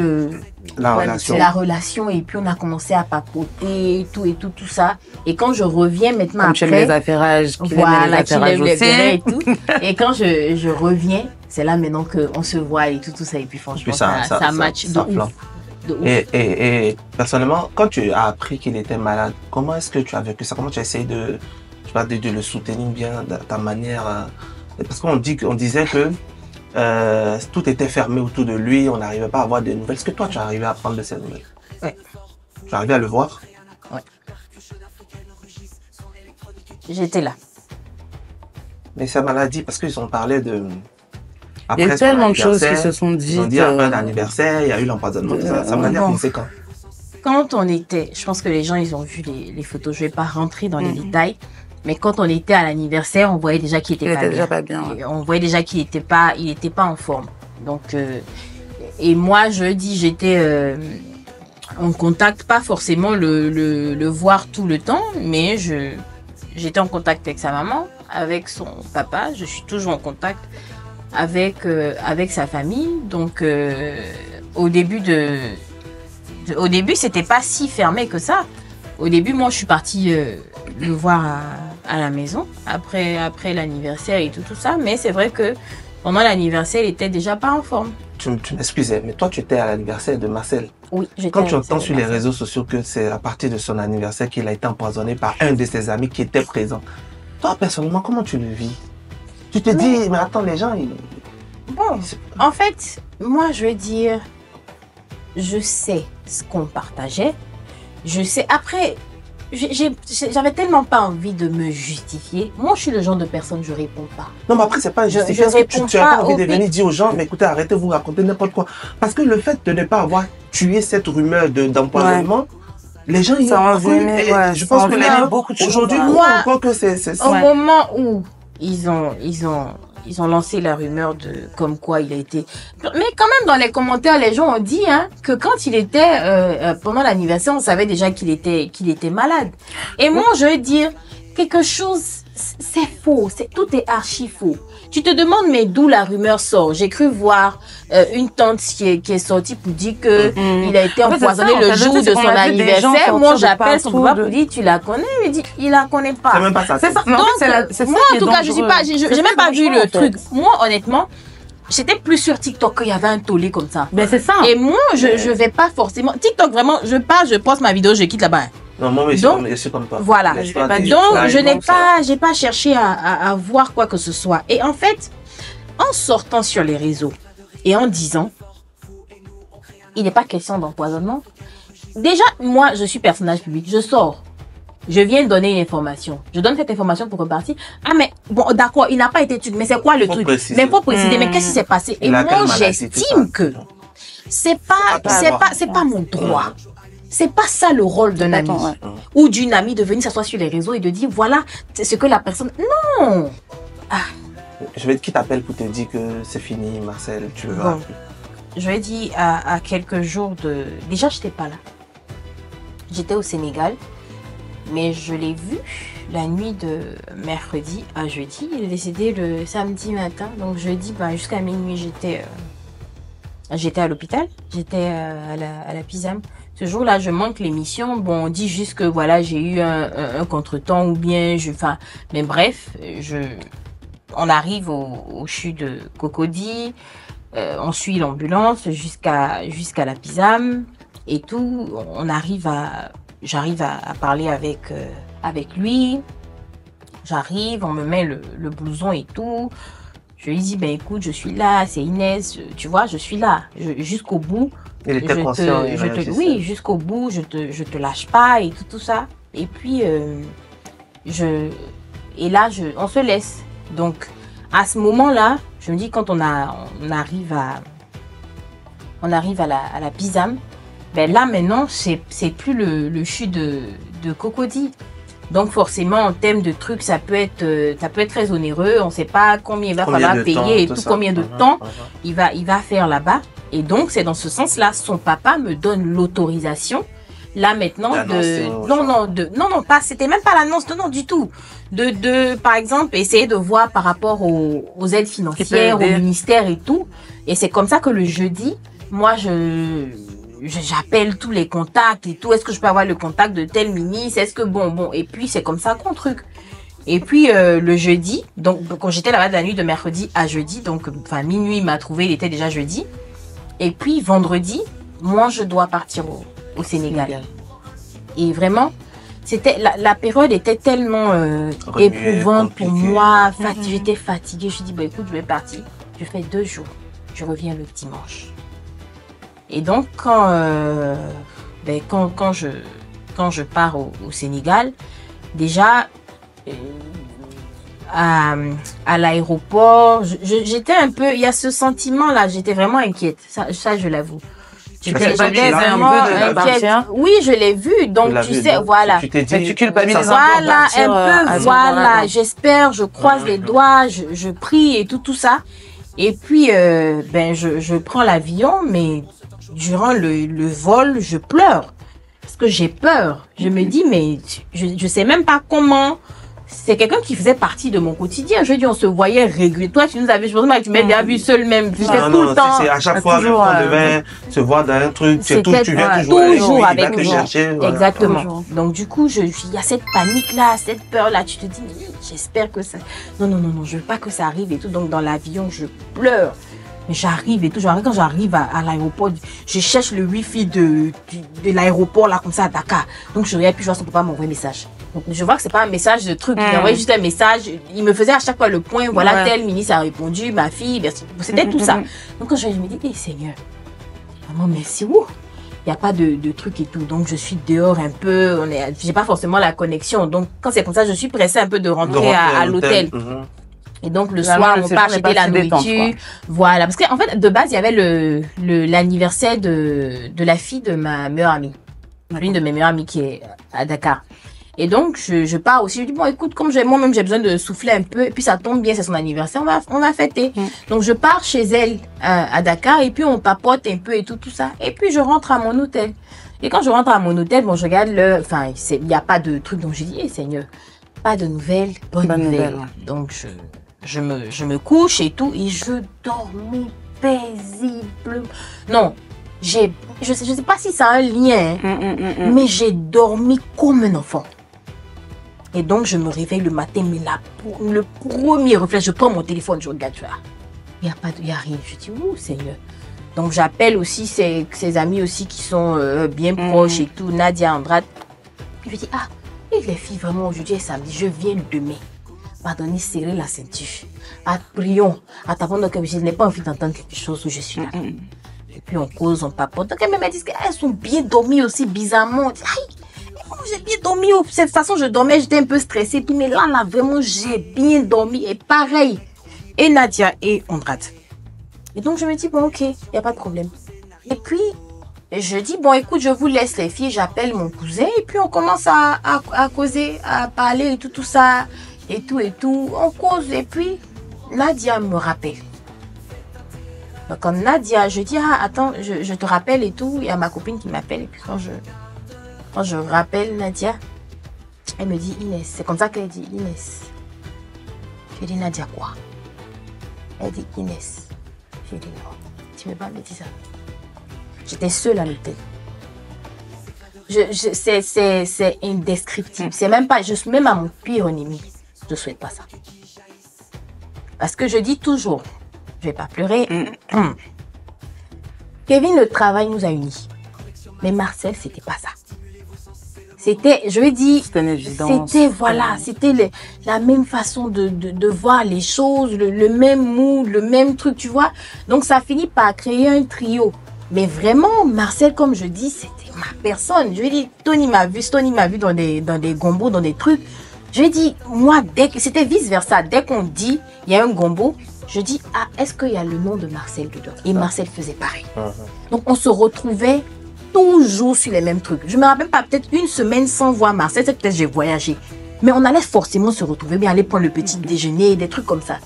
la relation et puis on a commencé à papoter et tout ça. Et quand je reviens maintenant après, les affairages, voilà, et tout. Et quand je reviens, c'est là maintenant qu'on se voit et tout ça et puis franchement ça match de ouf. Et personnellement, quand tu as appris qu'il était malade, comment est-ce que tu as vécu ça? Comment tu as essayé de le soutenir bien de ta manière, parce qu'on disait que tout était fermé autour de lui, on n'arrivait pas à avoir des nouvelles. Est-ce que toi tu as arrivé à prendre de ces nouvelles? Oui. Tu es arrivé à le voir? Oui. J'étais là. Mais sa maladie, parce qu'ils ont parlé de... Après, il y a tellement de choses qui se sont dites. Ils ont dit après l'anniversaire, il y a eu l'empoisonnement. Ça m'a dit à conséquent. Quand on était, je pense que les gens ils ont vu les photos, je vais pas rentrer dans les détails. Mais quand on était à l'anniversaire, on voyait déjà qu'il était pas bien. Ouais. On voyait déjà qu'il était pas en forme. Donc, et moi, j'étais en contact, pas forcément le voir tout le temps, mais j'étais en contact avec sa maman, avec son papa. Je suis toujours en contact avec sa famille. Donc, au début, c'était pas si fermé que ça. Au début, moi, je suis partie le voir à la maison après l'anniversaire et tout ça. Mais c'est vrai que pendant l'anniversaire, il était déjà pas en forme. Tu m'excusais, mais toi, tu étais à l'anniversaire de Marcel. Oui, j'étais. Quand tu entends sur les réseaux sociaux que c'est à partir de son anniversaire qu'il a été empoisonné par un de ses amis qui était présent, toi, personnellement, comment tu le vis? Tu te dis, mais attends, les gens... Bon, en fait, moi, je veux dire, je sais ce qu'on partageait. Je sais, après, j'avais tellement pas envie de me justifier. Moi, je suis le genre de personne, je réponds pas. Non, mais après, c'est pas justifié. Tu n'as pas envie de venir dire aux gens, mais écoutez, arrêtez de vous raconter n'importe quoi. Parce que le fait de ne pas avoir tué cette rumeur d'empoisonnement, les gens, ils ont cru. Je pense que beaucoup de choses. Aujourd'hui, moi, on croit que c'est ça. Au moment où ils ont lancé la rumeur comme quoi il a été... Mais quand même, dans les commentaires, les gens ont dit que quand il était... pendant l'anniversaire, on savait déjà qu'il était malade. Et moi, je veux dire, quelque chose, c'est faux. Tout est archi faux. Tu te demandes, mais d'où la rumeur sort? J'ai cru voir une tante qui est sortie pour dire que il a été empoisonné le jour de son anniversaire. Moi, j'appelle son papa pour dire, tu la connais? Il dit, il la connaît pas. C'est même pas ça. C'est ça. Donc, moi, en tout cas, j'ai même pas vu le truc. Moi, honnêtement, j'étais plus sur TikTok qu'il y avait un tollé comme ça. Ben, c'est ça. Et moi, je vais pas forcément... TikTok, vraiment, je poste ma vidéo, je quitte là-bas. Non, moi, je suis comme toi. Voilà. Donc, j'ai pas cherché à voir quoi que ce soit. Et en fait, en sortant sur les réseaux et en disant, il n'est pas question d'empoisonnement. Déjà, moi, je suis personnage public, je sors. Je viens donner une information. Je donne cette information pour repartir. Ah, mais bon, d'accord, il n'a pas été tué. Mais c'est quoi le truc? Mais il faut préciser. Mais qu'est-ce qui s'est passé? Et moi, j'estime que c'est pas mon droit. C'est pas ça le rôle d'un ami ou d'une amie de venir s'asseoir sur les réseaux et de dire voilà ce que la personne. Non. Je vais qui t'appelle pour te dire que c'est fini, Marcel, tu le verras plus. Je vais dire à quelques jours de. Déjà, j'étais pas là. J'étais au Sénégal, mais je l'ai vu la nuit de mercredi à jeudi. Il est décédé le samedi matin, donc jeudi, jusqu'à minuit, j'étais à l'hôpital. J'étais à la Pisam. Ce jour-là, je manque l'émission. Bon, on dit juste que voilà, j'ai eu un contretemps ou bien mais bref, on arrive au CHU de Cocody. On suit l'ambulance jusqu'à la PISAM et tout. J'arrive à parler avec lui. J'arrive, on me met le blouson et tout. Je lui dis, ben écoute, je suis là, c'est Inès, tu vois, je suis là, jusqu'au bout. Il était conscient. Oui, jusqu'au bout, je te lâche pas et tout ça. Et puis, et là, on se laisse. Donc, à ce moment-là, je me dis, quand on arrive à la PISAM, ben là, maintenant, c'est plus le CHU de Cocody. Donc, forcément, en termes de trucs, ça peut être très onéreux. On ne sait pas combien il va falloir payer et tout, combien de temps il va faire là-bas. Et donc, c'est dans ce sens-là, son papa me donne l'autorisation. Là, maintenant, c'était même pas l'annonce, non, du tout. Par exemple, essayer de voir par rapport aux aides financières, au ministère et tout. Et c'est comme ça que le jeudi, moi, j'appelle tous les contacts et tout. Est-ce que je peux avoir le contact de tel ministre? Est-ce que bon. Et puis, c'est comme ça qu'on truc. Et puis, le jeudi, donc, quand j'étais là-bas de la nuit de mercredi à jeudi, donc, minuit, il m'a trouvé, il était déjà jeudi. Et puis, vendredi, moi, je dois partir au Sénégal. Et vraiment, la période était tellement éprouvante pour moi. J'étais fatiguée. Je me suis dit, écoute, je vais partir. Je fais 2 jours. Je reviens le dimanche. Et donc, quand je pars au Sénégal, déjà, à l'aéroport, j'étais un peu, il y a ce sentiment-là, j'étais vraiment inquiète. Ça je l'avoue. J'étais vraiment inquiète. Oui, je l'ai vu. Donc, voilà. Tu t'es dit, tu culpabilises voilà, un peu, voilà. J'espère, je croise les doigts, je prie et tout ça. Et puis, je prends l'avion, mais durant le vol, je pleure. Parce que j'ai peur. Je me dis, mais je sais même pas comment. C'est quelqu'un qui faisait partie de mon quotidien. Je dis, on se voyait régulièrement. Toi, tu nous avais, je pense que tu m'as déjà vu seul même. J'étais tout le temps. À chaque fois, on devait se voir dans un truc. Tu viens toujours avec nous. Exactement. Donc, du coup, il y a cette panique-là, cette peur-là. Tu te dis, j'espère que ça. Non, je veux pas que ça arrive et tout. Donc, dans l'avion, je pleure. Mais j'arrive et tout. Quand j'arrive à l'aéroport, je cherche le wifi de l'aéroport, là, comme ça, à Dakar. Donc, je regarde, puis je vois son papa m'envoyer un message. Donc, je vois que c'est pas un message de truc. Il envoyait juste un message. Il me faisait à chaque fois le point. Voilà, tel ministre a répondu, ma fille, merci. C'était tout ça. Donc, quand je me dis, Seigneur, maman, merci. Il n'y a pas de truc et tout. Donc, je suis dehors un peu. J'ai pas forcément la connexion. Donc, quand c'est comme ça, je suis pressée un peu de rentrer à l'hôtel. Et donc, le soir, on part acheter la nourriture. Voilà. Parce qu'en fait, de base, il y avait l'anniversaire de la fille de ma meilleure amie. L'une de mes meilleures amies qui est à Dakar. Et donc, je pars aussi. Je dis, bon, écoute, comme moi-même, j'ai besoin de souffler un peu. Et puis, ça tombe bien, c'est son anniversaire. On va fêter. Donc, je pars chez elle à Dakar. Et puis, on papote un peu et tout ça. Et puis, je rentre à mon hôtel. Et quand je rentre à mon hôtel, bon, je regarde il n'y a pas de truc. Donc, je dis, Seigneur, pas de nouvelles, bonne nouvelle. Donc, je me couche et tout. Et je dormis paisiblement. Non. Je sais pas si ça a un lien, mais j'ai dormi comme un enfant. Et donc, je me réveille le matin, mais le premier réflexe, je prends mon téléphone, je regarde, il n'y a rien. Je dis, Seigneur. Donc, j'appelle aussi ses amis aussi qui sont bien proches et tout, Nadia, Andrade. Je dis, et les filles, vraiment, aujourd'hui est samedi, je viens demain. Pardonnez, serrer la ceinture. Prions. Attendons que je n'ai pas envie d'entendre quelque chose où je suis là. Et puis on cause, on papote. Donc elles me disent qu'elles sont bien dormies aussi bizarrement. J'ai bien dormi. De cette façon, je dormais, j'étais un peu stressée. Puis mais là, vraiment, j'ai bien dormi. Et pareil. Et Nadia et Andrade. Et donc je me dis, bon, ok, il n'y a pas de problème. Et puis, je dis, bon, écoute, je vous laisse les filles. J'appelle mon cousin. Et puis on commence à causer, à parler et tout ça. Et tout. On cause. Et puis, Nadia me rappelle. Donc, quand Nadia, je dis, attends, je te rappelle et tout. Il y a ma copine qui m'appelle. Et puis, quand je rappelle Nadia, elle me dit, Inès. C'est comme ça qu'elle dit, Inès. Je dis, Nadia, quoi? Elle dit, Inès. Je dis, non, tu ne peux pas me dire ça. J'étais seule à l'hôtel. C'est indescriptible. C'est même pas, même à mon pire ennemi, je ne souhaite pas ça. Parce que je dis toujours, Je vais pas pleurer. Kevin, le travail nous a unis. Mais Marcel, c'était pas ça. C'était, je vais dire, c'était, voilà, c'était la même façon de voir les choses, le même mood, le même truc, tu vois. Donc, ça finit par créer un trio. Mais vraiment, Marcel, comme je dis, c'était ma personne. Je vais dire, Tony m'a vu dans des gombos, dans des trucs. Je lui ai dit, moi, c'était vice-versa. Dès qu'on dit, il y a un gombo, je dis, ah, est-ce qu'il y a le nom de Marcel dedans? Et Marcel faisait pareil. Donc, on se retrouvait toujours sur les mêmes trucs. Je me rappelle pas, peut-être une semaine sans voir Marcel, c'est peut-être j'ai voyagé. Mais on allait forcément se retrouver, bien aller prendre le petit déjeuner, des trucs comme ça.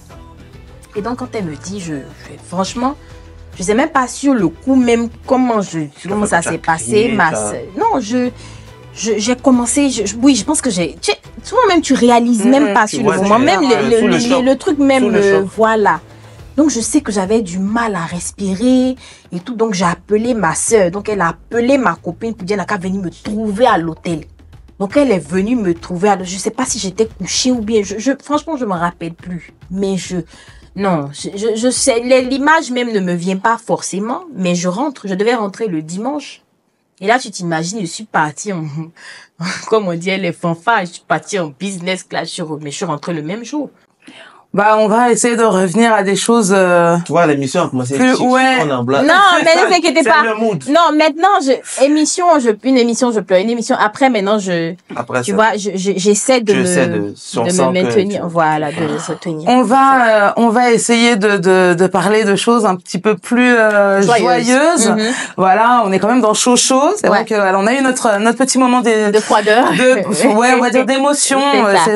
Et donc, quand elle me dit, franchement, je sais même pas sur le coup même comment ça s'est passé. Non, j'ai commencé, oui, je pense que souvent même tu réalises même pas sur le moment, même le truc même, voilà. Donc, je sais que j'avais du mal à respirer et tout. Donc, j'ai appelé ma soeur. Donc, elle a appelé ma copine pour dire qu'elle est venue me trouver à l'hôtel. Donc, elle est venue me trouver. Je ne sais pas si j'étais couchée ou bien. Franchement, je ne me rappelle plus. Mais non, je sais. L'image même ne me vient pas forcément. Mais je devais rentrer le dimanche. Et là, tu t'imagines, je suis partie comme on dit, les fanfares. Je suis partie en business class. Mais je suis rentrée le même jour. Bah, on va essayer de revenir à des choses. Tu vois, l'émission a commencé. Ouais. On en blague. Non, mais ne vous inquiétez pas. C'est le mood. Non, maintenant, une émission, je pleure. Une émission, après, maintenant, tu vois, j'essaie de me maintenir. Voilà, de se tenir. On va essayer de parler de choses un petit peu plus joyeuses. Voilà, on est quand même dans chaud. C'est vrai qu'on a eu notre petit moment de froideur. Ouais, on va dire d'émotion.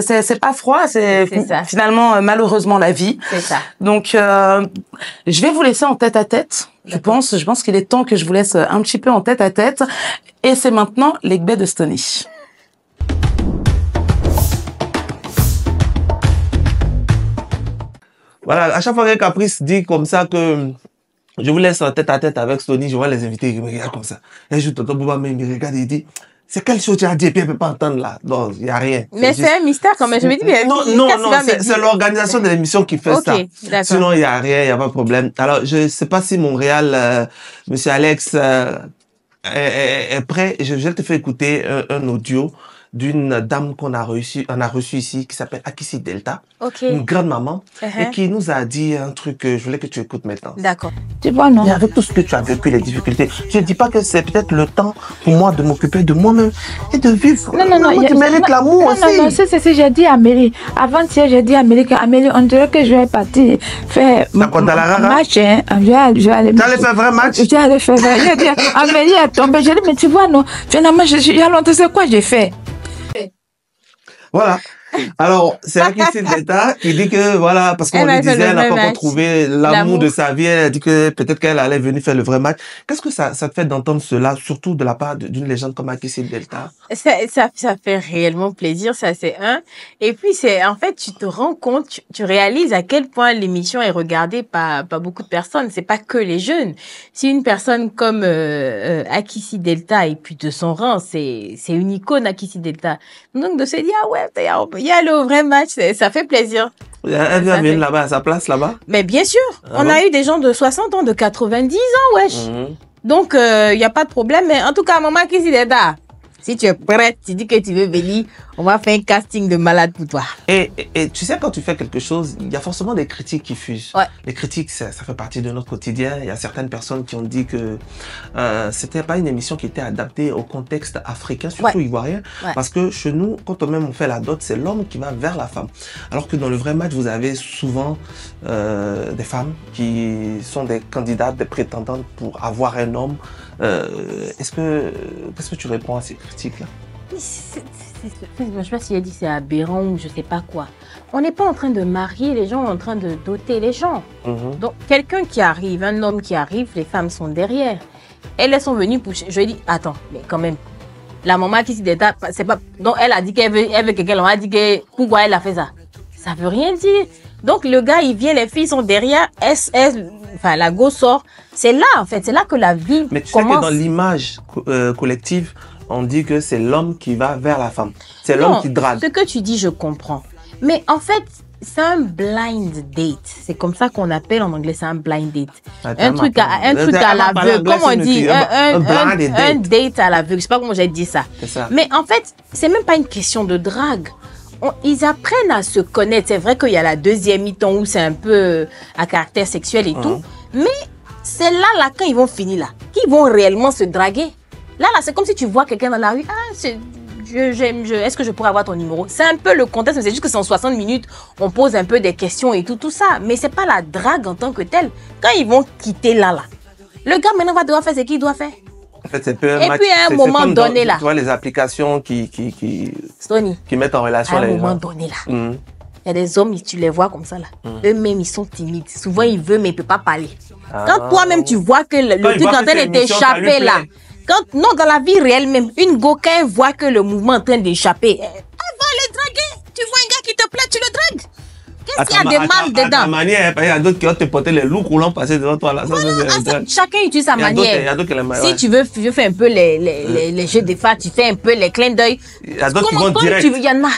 C'est pas froid, c'est finalement malheureusement la vie. C'est ça. Donc, je vais vous laisser en tête-à-tête. Je pense qu'il est temps que je vous laisse un petit peu en tête-à-tête. Et c'est maintenant l'Egbe de Stony. Voilà, à chaque fois que Caprice dit comme ça que je vous laisse en tête-à-tête avec Stony, je vois les invités qui me regardent comme ça. Et je t'entends Bouba, mais il me regarde et il dit, c'est quelle chose tu as dit et puis elle peut pas entendre là. Non, il n'y a rien. Mais c'est un mystère quand même. Je me dis, mais non, c'est l'organisation de l'émission qui fait ça. D'accord. Sinon, il n'y a rien, il n'y a pas de problème. Alors, je sais pas si Montréal, monsieur Alex, est prêt. Je vais te faire écouter un audio d'une dame on a reçu ici, qui s'appelle Akissi Delta. Une grande maman, et qui nous a dit un truc que je voulais que tu écoutes maintenant. D'accord. Tu vois, non? Mais avec tout ce que tu as vécu, les difficultés, je ne dis pas que c'est peut-être le temps pour moi de m'occuper de moi-même et de vivre. Non, tu mérites l'amour aussi. Non, c'est ce que j'ai dit à Amélie. Avant-hier, j'ai dit à Amélie on dirait que je vais partir faire match. Je vais aller. Tu allais faire vrai match? Je vais aller faire vrai. J'ai dit, Amélie est tombée. J'ai dit, mais tu vois, non, finalement, il y a longtemps, c'est quoi j'ai fait? Voilà. Alors, c'est Akissi Delta qui dit que, voilà, parce qu'on lui disait, elle n'a pas encore trouvé l'amour de sa vie, elle a dit que peut-être qu'elle allait venir faire le vrai match. Qu'est-ce que ça te fait d'entendre cela, surtout de la part d'une légende comme Akissi Delta? Ça fait réellement plaisir, ça c'est un. Et puis en fait, tu te rends compte, tu réalises à quel point l'émission est regardée par beaucoup de personnes. C'est pas que les jeunes. Si une personne comme Akissi Delta et puis de son rang, c'est une icône Akissi Delta. Donc de se dire ah ouais, il y a le vrai match, ça fait plaisir. Elle vient venir là-bas, à sa place là-bas? Mais bien sûr, on a eu des gens de 60 ans, de 90 ans, wesh. Donc, il n'y a pas de problème. Mais en tout cas, maman Akissi Delta, si tu es prête, tu dis que tu veux venir, on va faire un casting de malade pour toi. Et tu sais, quand tu fais quelque chose, il y a forcément des critiques qui fusent. Ouais. Les critiques, ça fait partie de notre quotidien. Il y a certaines personnes qui ont dit que c'était pas une émission qui était adaptée au contexte africain, surtout ivoirien. Ouais. Parce que chez nous, quand on fait la dot, c'est l'homme qui va vers la femme. Alors que dans le vrai match, vous avez souvent des femmes qui sont des candidates, des prétendantes pour avoir un homme. Qu'est-ce que tu réponds à ces critiques-là? Je ne sais pas si elle dit c'est aberrant ou je sais pas quoi. On n'est pas en train de marier les gens, on est en train de doter les gens. Donc, quelqu'un qui arrive, un homme qui arrive, les femmes sont derrière. Elles sont venues pour... Je lui ai dit, attends, mais quand même, la maman qui s'y détache, c'est pas... Donc, elle a dit qu'elle veut quelqu'un, on a dit que pourquoi elle a fait ça. Ça veut rien dire. Donc, le gars, il vient, les filles sont derrière, enfin, la go sort. C'est là, en fait, c'est là que la vie Mais tu commence. sais que dans l'image collective, on dit que c'est l'homme qui va vers la femme. C'est l'homme qui drague. Ce que tu dis, je comprends. Mais en fait, c'est un blind date. C'est comme ça qu'on appelle en anglais, c'est un blind date. Un truc à l'aveugle, comme on dit, un date à l'aveugle. Je sais pas comment j'ai dit ça. Mais en fait, c'est même pas une question de drague. Ils apprennent à se connaître. C'est vrai qu'il y a la deuxième mi-temps où c'est un peu à caractère sexuel et tout. Mais c'est là, quand ils vont finir là, qu'ils vont réellement se draguer. Là, c'est comme si tu vois quelqu'un dans la rue. Ah, est-ce que je pourrais avoir ton numéro? C'est un peu le contexte, mais c'est juste que c'est en 60 minutes, on pose un peu des questions et tout ça. Mais c'est pas la drague en tant que telle. Quand ils vont quitter là, le gars maintenant va devoir faire ce qu'il doit faire. En fait, c'est peu un et match, puis à un moment donné là. Tu vois les applications qui mettent en relation les gens. À un moment donné là. Il y a des hommes, tu les vois comme ça là. Eux-mêmes, ils sont timides. Souvent, ils veulent, mais ils ne peuvent pas parler. Quand toi-même, tu vois que le truc est en train de t'échapper là. Non, dans la vie réelle même, une go, quand elle voit que le mouvement est en train d'échapper, elle va le draguer. Tu vois un gars qui te plaît, tu le dragues. Qu'est-ce qu'il y a de mal dedans? Manière, il y a d'autres qui vont te porter les loups roulants passer devant toi là. Chacun utilise sa manière. Si tu veux faire un peu les jeux de phare, tu fais un peu les clins d'œil. Il y a d'autres qui vont direct. Il y en a,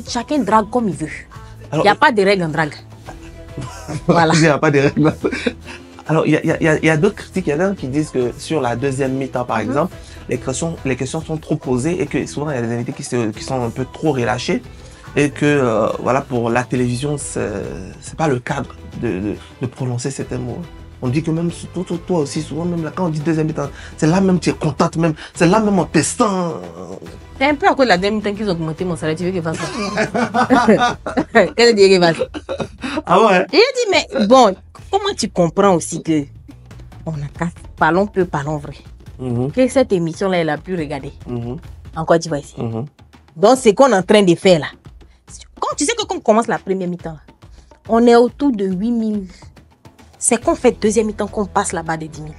chacun drague comme il veut. Il n'y a pas de règles en drague. Voilà. Il n'y a pas de règles. Alors, il y a d'autres critiques. Il y en a qui disent que sur la deuxième mi-temps, par exemple, les questions sont trop posées et que souvent, il y a des invités qui sont un peu trop relâchés. Et que, voilà, pour la télévision, c'est pas le cadre de prononcer certains mots. On dit que même toi aussi, souvent, même là, quand on dit deuxième mi-temps, c'est là même tu es contente, même, c'est là même en testant. C'est un peu à cause de la deuxième mi-temps qu'ils ont augmenté mon salaire. Tu veux qu'il fasse ça? Qu'est-ce qu'il fasse? Ah ouais? Et il dit, mais bon, comment tu comprends aussi que on a qu'à parlons peu, parlons vrai. Que cette émission-là est la plus regardée. En Côte d'Ivoire ici. Donc, c'est qu'on est en train de faire là. Quand tu sais que quand on commence la première mi-temps, on est autour de 8000. C'est qu'on fait deuxième mi-temps qu'on passe là-bas de 10 000.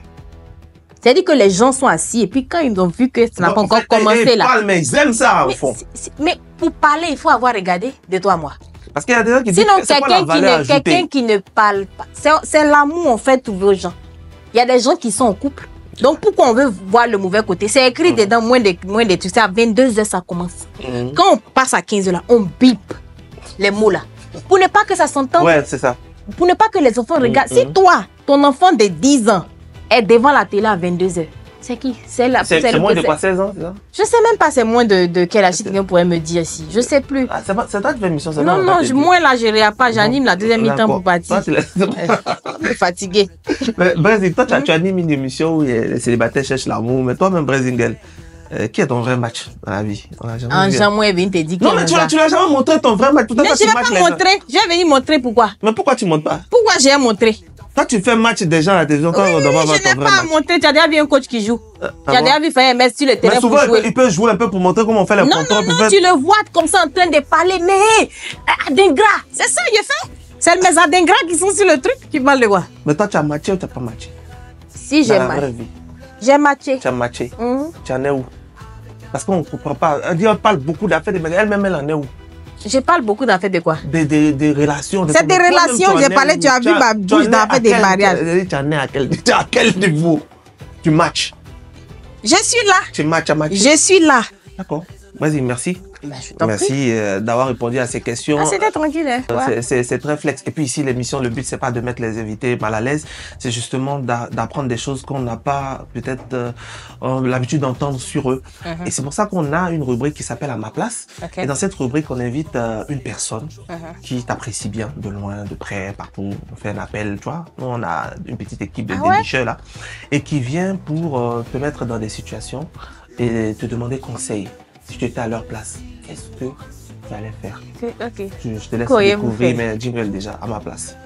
C'est-à-dire que les gens sont assis et puis quand ils ont vu que ça n'a pas encore commencé là. Mais ils aiment ça au fond. Mais pour parler, il faut avoir regardé de toi à moi. Parce qu'il y a des gens qui disent que c'est quoi la valeur ajoutée. Quelqu'un qui ne parle pas. C'est l'amour en fait trouvé aux gens. Il y a des gens qui sont en couple. Donc pourquoi on veut voir le mauvais côté? C'est écrit dedans moins de tout ça. À 22h ça commence. Quand on passe à 15h là, on bip les mots là. Pour ne pas que ça s'entende. Ouais, c'est ça. Pour ne pas que les enfants regardent. Si toi, ton enfant de 10 ans est devant la télé à 22h, c'est qui? C'est moins de quoi, 16 ans, c'est ça? Je sais même pas c'est moins de quel âge quelqu'un pourrait me dire si. Je sais plus. Ah, c'est toi qui fais l'émission, c'est non, moi là, je n'irai pas. J'anime la deuxième mi-temps pour partir. Je suis fatiguée. Mais Brésil, toi, tu animes une émission où les célibataires cherchent l'amour. Mais toi-même, Brésil, qui est ton vrai match dans la vie? Jean-Moi Evin te dit que. Non, mais tu l'as jamais montré ton vrai match. Mais je ne vais pas montrer. Je vais venir montrer pourquoi. Mais pourquoi tu ne montres pas? Pourquoi j'ai montré? Toi, tu fais match des gens à la télévision quand on doit voir ton vrai match. Je n'ai pas montré. Tu as déjà vu un coach qui joue. Tu as déjà vu faire un match sur le terrain pour jouer. Il peut jouer un peu pour montrer comment on fait les contrôles. Non, tu le vois comme ça en train de parler. Mais Adengra, c'est ça que je fais. C'est mes Adengra qui sont sur le truc. Tu parles de quoi? Mais toi, tu as matché ou tu n'as pas matché? Si, j'ai matché. J'ai matché. Tu as matché. Tu en es où? Parce qu'on ne comprend pas. Elle parle beaucoup d'affaires, mais elle-même, elle en est où? Je parle beaucoup d'affaires de quoi? Des relations. C'est des relations, j'ai parlé, tu as vu ma bouche d'affaires des mariages. Tu en es à quel niveau? Tu matches? Je suis là. Tu matches à matcher? Je suis là. D'accord. Vas-y, merci. Merci d'avoir répondu à ces questions. Ah, c'était tranquille. Hein? Ouais. C'est très flex. Et puis ici, l'émission, le but, c'est pas de mettre les invités mal à l'aise. C'est justement d'apprendre des choses qu'on n'a pas peut-être l'habitude d'entendre sur eux. Et c'est pour ça qu'on a une rubrique qui s'appelle À ma place. Et dans cette rubrique, on invite une personne qui t'apprécie bien, de loin, de près, partout. On fait un appel, tu vois. Nous, on a une petite équipe de dénicheurs là. Et qui vient pour te mettre dans des situations et te demander conseil. Si tu étais à leur place, qu'est-ce que tu allais faire? Ok. Je te laisse découvrir mes jingles déjà à ma place.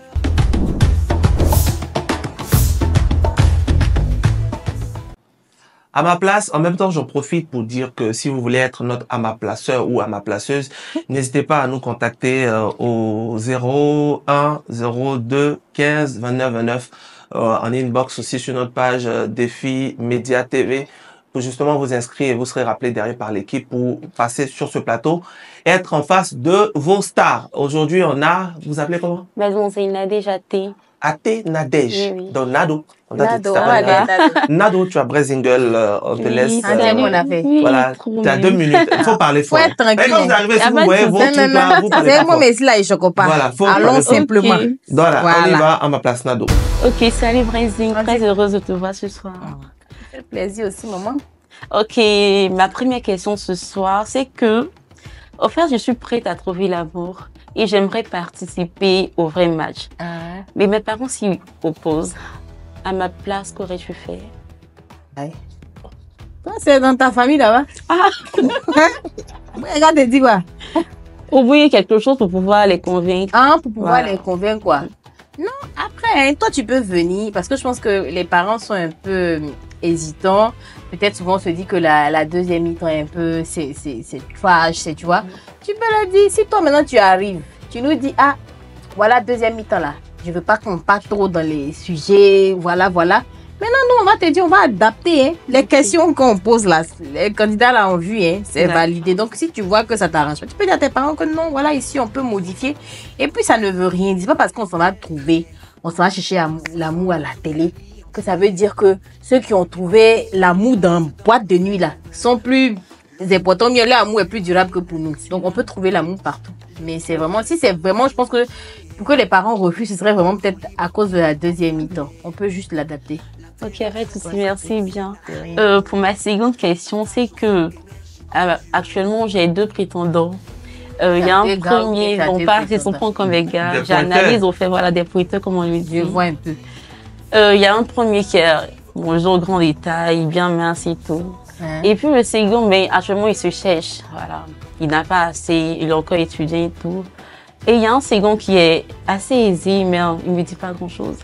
À ma place, en même temps, j'en profite pour dire que si vous voulez être notre à ma placeur ou à ma placeuse, n'hésitez pas à nous contacter au 01 02 15 29 29 en inbox aussi sur notre page Défi Média TV. Pour justement vous inscrire et vous serez rappelé derrière par l'équipe pour passer sur ce plateau et être en face de vos stars. Aujourd'hui, on a, vous appelez comment? Ben, on s'est déjà été. Ate Nadej. Oui. Donc Nado. On t'a dit que Nado, tu t'appelles voilà, Nado. Nado, tu as Brésingle, on te laisse. salut, on a fait. Voilà, tu as 2 minutes. Il faut parler fort. Faut être tranquille. Et quand vous arrivez, si vous Ah, voyez vos trucs là, vous parlez C'est pas moi, fort. mais là, je ne pas. Voilà, faut Allons parler fort. simplement. Ok. Voilà, on y Voilà. va à ma place, Nado. Ok, salut Brésil, très heureuse de te voir ce soir. Ça fait plaisir aussi, maman. Ok, ma première question ce soir, c'est que, au fait, je suis prête à trouver l'amour et j'aimerais participer au vrai match. Mais mes parents s'y opposent. À ma place, qu'aurais-tu fait? Toi, c'est dans ta famille là-bas. Ah. Regarde, dis quoi? Oublier quelque chose pour pouvoir les convaincre. Ah, pour pouvoir Voilà. les convaincre, quoi. Non, après, hein, toi, tu peux venir, parce que je pense que les parents sont un peu hésitants. Peut-être souvent on se dit que la deuxième mi-temps est un peu, c'est fâche, tu vois. Tu peux leur dire, si toi maintenant tu arrives, tu nous dis, ah, voilà deuxième mi-temps là. Je veux pas qu'on parte trop dans les sujets, voilà. Maintenant, nous, on va te dire, on va adapter hein. Les questions qu'on pose là. Les candidats là ont vu, hein, c'est Ouais. validé. Donc, si tu vois que ça t'arrange pas, tu peux dire à tes parents que non, voilà, ici, on peut modifier. Et puis, ça ne veut rien dire. C'est pas parce qu'on s'en va trouver, on s'en va chercher l'amour à la télé, que ça veut dire que ceux qui ont trouvé l'amour dans boîte de nuit là sont plus importants. Mieux, l'amour est plus durable que pour nous. Donc, on peut trouver l'amour partout. Mais c'est vraiment, si c'est vraiment, je pense que pour que les parents refusent, ce serait vraiment peut-être à cause de la deuxième mi-temps. On peut juste l'adapter. Ok, arrête aussi, merci bien. Pour ma seconde question, c'est que actuellement j'ai 2 prétendants. Il y a un Des gars, premier, ok, t'as on deux parle, ils sont prétendants. pas comme des gars. Des J'analyse, on fait voilà, des pointeurs, comme on lui dit. Je vois un peu. Il y a un premier qui est, bonjour, grand détail, bien mince et tout. Hein? Et puis le second, mais actuellement, il se cherche. Voilà. Il n'a pas assez, il est encore étudiant et tout. Et il y a un second qui est assez aisé, mais il ne me dit pas grand-chose.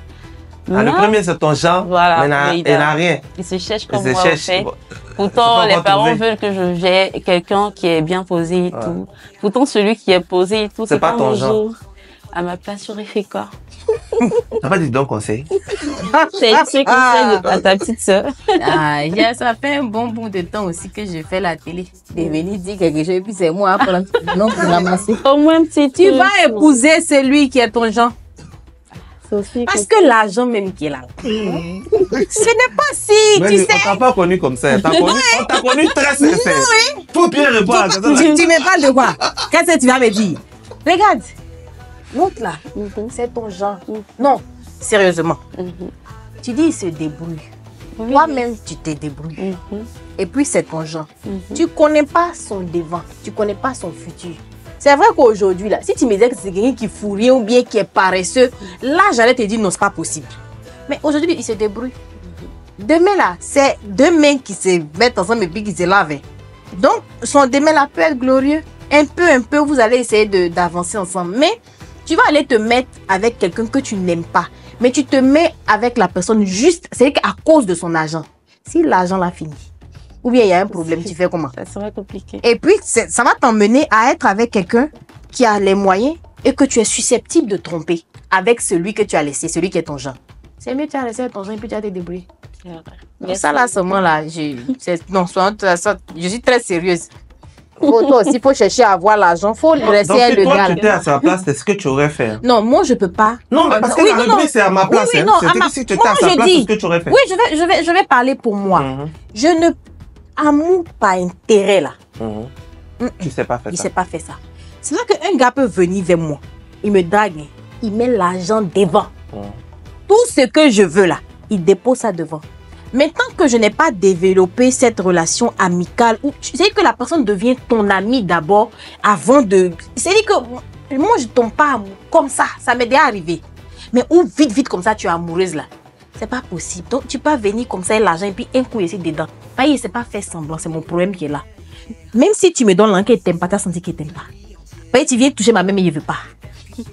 Ah, le Mais premier, c'est ton genre, Voilà, mais il mais n'a rien. il se cherche Il comme se moi, cherche. en fait. Bon. Pourtant, Faut pas les parents trouver. veulent que je gère quelqu'un qui est bien posé et tout. Pourtant, celui qui est posé et tout, C'est pas ton mon genre. jour. À ma place, j'aurais fait quoi? T'as pas dit donc conseil. C'est conseil à ta petite sœur. Ah, ça fait un bon bout de temps aussi que je fais la télé. De venir dire quelque chose et puis c'est moi pour ramasser. Au moins un petit Tu truc. vas épouser celui qui est ton genre. C'est aussi Parce que l'argent même qui est là. Ce n'est pas si, Mais tu on sais. t'a pas connu comme ça. On t'a connu très sincère. Faut bien répondre à ça. Tu me parles de quoi? Qu'est-ce que tu vas me dire? Regarde. L'autre là, c'est ton genre. Non, sérieusement. Tu dis il se débrouille. Oui. Toi-même, tu te débrouilles. Et puis, c'est ton genre. Tu connais pas son devant. Tu connais pas son futur. C'est vrai qu'aujourd'hui, là, si tu me disais que c'est quelqu'un qui fout rien ou bien qui est paresseux, là, j'allais te dire non, c'est pas possible. Mais aujourd'hui, il se débrouille. Demain, là, c'est 2 mains qui se mettent ensemble et puis qui se lavent. Donc, son demain, là, peut être glorieux. Un peu, vous allez essayer d'avancer ensemble. Mais tu vas aller te mettre avec quelqu'un que tu n'aimes pas. Mais tu te mets avec la personne juste, c'est à cause de son argent. Si l'argent l'a fini, ou bien il y a un problème, tu fais comment? Ça serait compliqué. Et puis, ça va t'emmener à être avec quelqu'un qui a les moyens et que tu es susceptible de tromper avec celui que tu as laissé, celui qui est ton genre. C'est mieux, tu as laissé ton genre et puis tu as te débrouiller. C'est vrai. Donc ça, là, seulement, là, je suis très sérieuse. Toi aussi, il faut chercher à avoir l'argent. Il faut rester Donc, si le toi, gars. tu étais à sa place, c'est ce que tu aurais fait. Non, moi, je peux pas. Non, mais parce que la rubrique, c'est à ma place. Oui, hein. non, C'était à que si tu étais moi, à sa je place, dis- c'est ce que tu aurais fait. Oui, je vais parler pour moi. Je ne... Amour par intérêt, là. Tu sais pas faire Il ça. s'est pas fait ça. C'est là qu'un gars peut venir vers moi. Il me drague. hein. Il met l'argent devant. Tout ce que je veux, là, il dépose ça devant. Maintenant que je n'ai pas développé cette relation amicale, c'est-à-dire que la personne devient ton ami d'abord avant de... C'est-à-dire que moi, je ne tombe pas amoureux comme ça. Ça m'est déjà arrivé. Mais où vite comme ça, tu es amoureuse là. C'est pas possible. Donc, tu peux venir comme ça, l'argent, et puis un coup, ici dedans. Pareil, c'est pas faire semblant. C'est mon problème qui est là. Même si tu me donnes l'argent qu'il t'aime pas, tu as senti qu'il t'aime pas. Pareil, tu viens toucher ma main, mais il veut pas.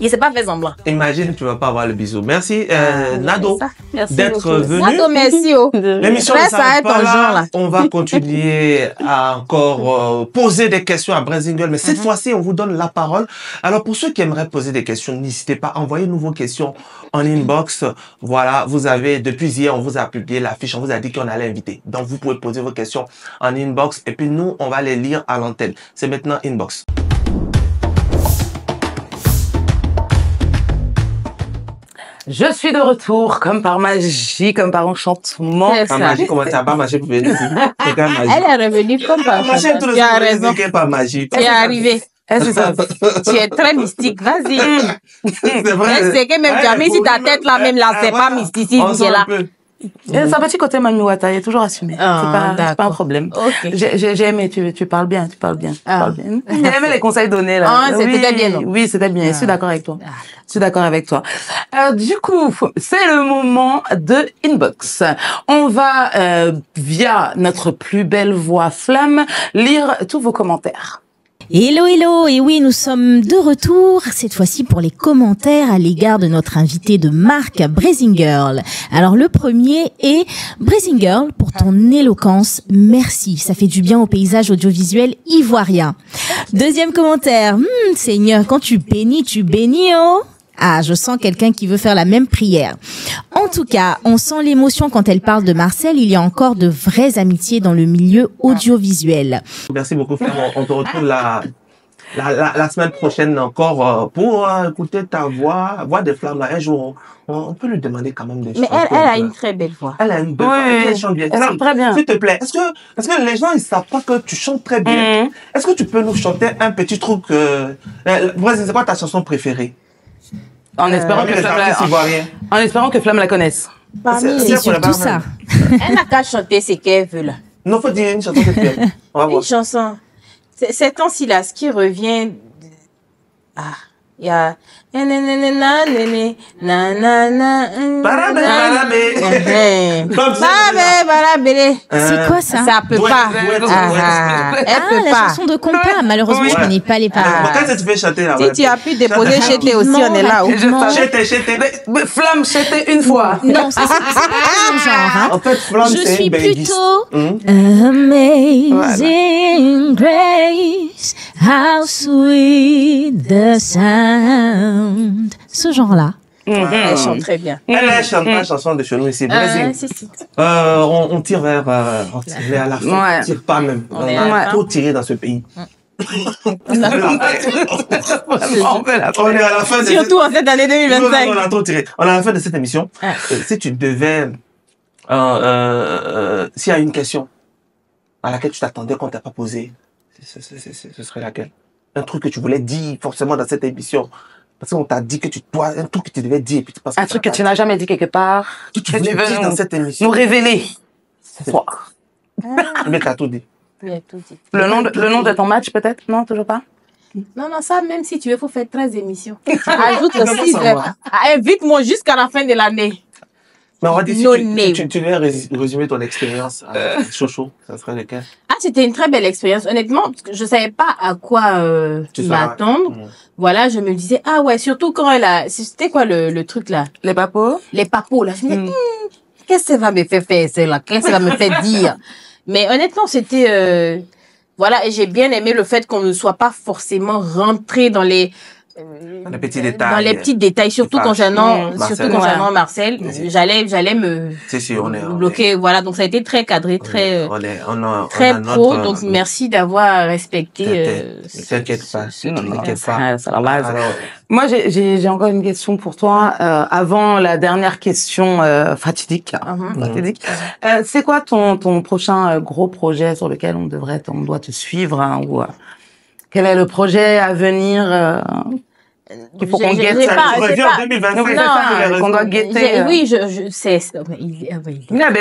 Il ne sait pas faire semblant. Imagine, tu vas pas avoir le bisou. Merci, Nado, c'est ça. Merci d'être beaucoup. venu. Nado, merci. Oh. L'émission ne Reste à s'arrête être pas en là. genre, là. On va continuer à encore poser des questions à Brésingle, mais cette fois-ci, on vous donne la parole. Alors, pour ceux qui aimeraient poser des questions, n'hésitez pas, envoyez-nous vos questions en inbox. Voilà, vous avez, depuis hier, on vous a publié l'affiche, on vous a dit qu'on allait inviter. Donc, vous pouvez poser vos questions en inbox et puis nous, on va les lire à l'antenne. C'est maintenant inbox. Je suis de retour, comme par magie, comme par enchantement. Par magie, comment ça pas marché pour venir ici? C'est quand même magie. Elle est revenue comme par magie. Tu as raison. Par magie. Tu es arrivé. Tu es très mystique, vas-y. C'est vrai. C'est que même jamais si ta tête là, même là, c'est pas mysticisme qui est là. Sa petit côté Mami Wata, il est toujours assumé. C'est pas un problème. Okay. J'ai aimé, tu parles bien, tu parles bien. J'ai aimé les conseils donnés, là. C'était bien, non? Oui, c'était bien. Je suis d'accord avec toi. Je suis d'accord avec toi. Du coup, c'est le moment de Inbox. On va, via notre plus belle voix flamme, lire tous vos commentaires. Hello, hello, et oui, nous sommes de retour, cette fois-ci pour les commentaires à l'égard de notre invité de marque, Blazing Girl. Alors le premier est Blazing Girl, pour ton éloquence, merci, ça fait du bien au paysage audiovisuel ivoirien. Deuxième commentaire, Seigneur, quand tu bénis, oh. Ah, je sens quelqu'un qui veut faire la même prière. En tout cas, on sent l'émotion quand elle parle de Marcel. Il y a encore de vraies amitiés dans le milieu audiovisuel. Merci beaucoup, Flamme. On te retrouve la semaine prochaine encore pour écouter ta voix de Flamme. Un jour, on peut lui demander quand même des choses. Mais elle a une très belle voix. Elle a une belle voix. Elle chante bien. Elle chante très bien. S'il te plaît, est-ce que les gens, ils savent pas que tu chantes très bien? Est-ce que tu peux nous chanter un petit truc? C'est quoi ta chanson préférée? En espérant que Flamme la connaisse. C'est surtout ça. Elle n'a qu'à chanter ce qu'elle veut là. Non, faut dire une chanson que tu aimes. On va voir. Une chanson. C'est temps-ci là, ce qui revient. Il y a. C'est quoi ça? Ça peut pas. Elle peut la pas. chanson de compas. Malheureusement, je connais pas les paroles. Qu'est-ce que tu fais chanter là? Si tu as pu déposer chez tes aussi, on est là. Mais Flamme, c'était une fois. Non, c'est pas le même genre. Hein. En fait, Flamme, Je c'est suis une plutôt Amazing Grace, how sweet the sound. Ce genre-là. Elle chante très bien. Elle chante la chanson de chez nous ici. On tire vers à la fin. On tire pas même. On a trop tiré dans ce pays. On est à la fin de surtout en cette année 2025. On a trop tiré. On est à la fin de cette émission. Si tu devais s'il y a une question à laquelle tu t'attendais qu'on t'a pas posée, ce serait laquelle? Un truc que tu voulais dire forcément dans cette émission. Parce qu'on t'a dit que tu dois, un truc que tu devais dire. Puis tu un truc que tu n'as jamais dit quelque part. Que tu voulais dire dans cette émission. Nous révéler. Ce soir. Mais t'as tout dit. Il a tout dit. Le nom de ton match, peut-être? Non, toujours pas? Non, ça, même si tu veux, faut faire 13 émissions. Ajoute le 6 heures. Invite-moi jusqu'à la fin de l'année. Mais on va dire, si tu veux résumer ton expérience à Chocho, ça serait lequel? C'était une très belle expérience. Honnêtement, parce que je savais pas à quoi m'attendre. Voilà, je me disais, surtout quand c'était quoi le truc là? Les papos? Les papos, là. Je me disais, qu'est-ce que ça va me faire celle-là? Qu'est-ce que ça va me faire dire? Mais honnêtement, c'était, voilà, et j'ai bien aimé le fait qu'on ne soit pas forcément rentré dans les petits détails. Dans les petits détails, surtout concernant Marcel. J'allais me bloquer. Voilà, donc ça a été très cadré, très pro. Donc merci d'avoir respecté. T'inquiète pas. Moi, j'ai encore une question pour toi. Avant la dernière question fatidique. C'est quoi ton prochain gros projet sur lequel on doit te suivre, hein, ou quel est le projet à venir? Il faut qu'on guette ça. Tu reviens en 2025. Qu'on doit guetter. Oui, je sais. Ben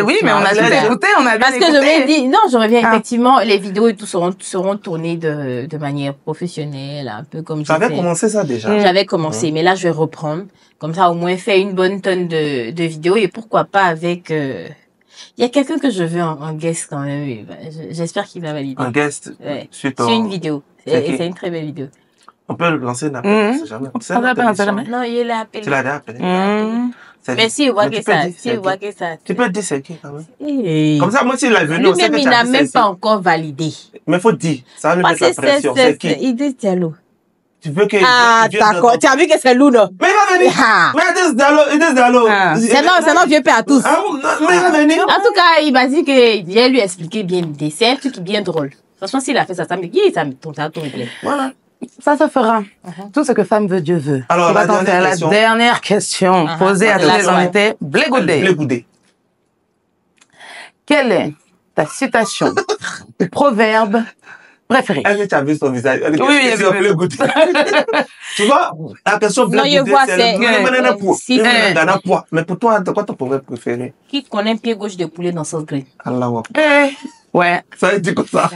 oui, mais on a bien écouté, Parce que je m'ai dit, non, je reviens effectivement, les vidéos et tout seront tournées de manière professionnelle, un peu comme j'avais commencé ça déjà. J'avais commencé, mais là, je vais reprendre. Comme ça, au moins, faire une bonne tonne de vidéos et pourquoi pas avec, il y a quelqu'un que je veux en guest quand même. J'espère qu'il va valider. Un guest? Ouais. C'est une vidéo. C'est une très belle vidéo. On peut le lancer n'importe jamais. Non, il l'a appelé. Tu l'as déjà appelé. Mais si, voit que ça. Tu peux dire c'est qui quand même. Comme ça, moi, s'il est venu, lui-même, il n'a même pas encore validé. Mais faut dire. Ça va lui mettre la pression. C'est qui? Idriss Diallo. Tu veux que. D'accord. Tu as vu que c'est Lou, non? Mais il va venir. Mais Idriss Diallo. C'est non vieux père à tous. Mais il va venir. En tout cas, il m'a dit que j'ai lui expliqué bien l'idée. C'est un truc bien drôle. Franchement, s'il a fait ça, ça me dit, ça me plaît. Voilà. Ça se fera. Tout ce que femme veut, Dieu veut. Alors, la dernière question posée à tous les invités. Blé Goudé. Quelle est ta citation ou proverbe préférée? Est-ce que tu as vu son visage? Oui, Blé Goudé. Tu vois, la question Blé Goudé, c'est le poids. Mais pour toi, c'est quoi ton proverbe préféré? Qui connaît pied gauche de poulet dans sauce graine? Allah. Ouais. Ça veut dire quoi ça?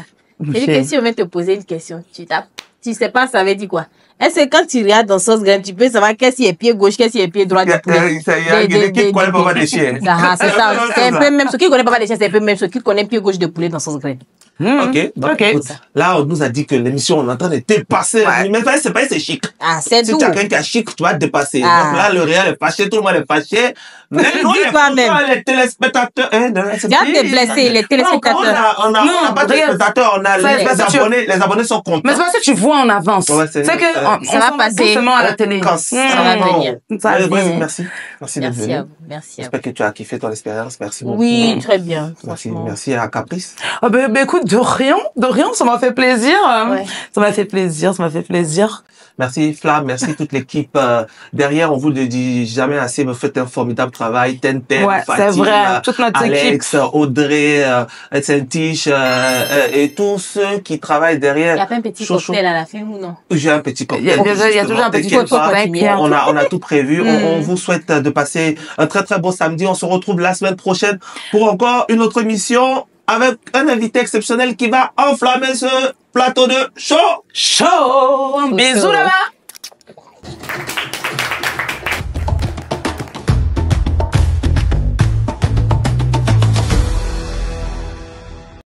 C'est que si on vient te poser une question, tu tapes. Tu sais pas, ça veut dire quoi? Est-ce que quand tu regardes dans sauce graine, tu peux savoir qu'est-ce qui est pied gauche, qu'est-ce qui est pied droit du poulet? Il y a qui connaît pas des chiens. C'est ça. C'est un peu même ce qui connaît pas des chiens, c'est un peu même ce qui connaît pied gauche de poulet dans sauce graine. Ok. Donc, écoute, là, on nous a dit que l'émission, on est en train de dépasser. Mais c'est pas, c'est chic. Ah, c'est si tout. Si tu as quelqu'un qui est chic, tu vas te dépasser. Donc là, le réel est fâché, tout le monde est fâché. Mais nous, les téléspectateurs, tu vas te blesser, les téléspectateurs. On n'a pas de téléspectateurs, on a les abonnés. Les abonnés sont contents. Mais c'est parce que tu vois en avance. C'est que ça va passer à la télé. Ça va venir. Merci. Merci d'être venu. Merci à vous. J'espère que tu as kiffé ton expérience. Merci beaucoup. Oui, très bien. Merci à Caprice. Ah ben écoute, de rien, ça m'a fait plaisir. Ça m'a fait plaisir. Merci Flamme, merci toute l'équipe derrière. On vous le dit jamais assez, vous faites un formidable travail. Tenten, c'est vrai, toute notre Alex, équipe. Audrey, Saint-Tiche et tous ceux qui travaillent derrière. Il n'y a pas un petit cocktail à la fin ou non? J'ai un petit cocktail. Il y a toujours un petit cocktail. On a tout prévu. On vous souhaite de passer un très très beau samedi. On se retrouve la semaine prochaine pour encore une autre émission avec un invité exceptionnel qui va enflammer ce plateau de show. Bisous là-bas.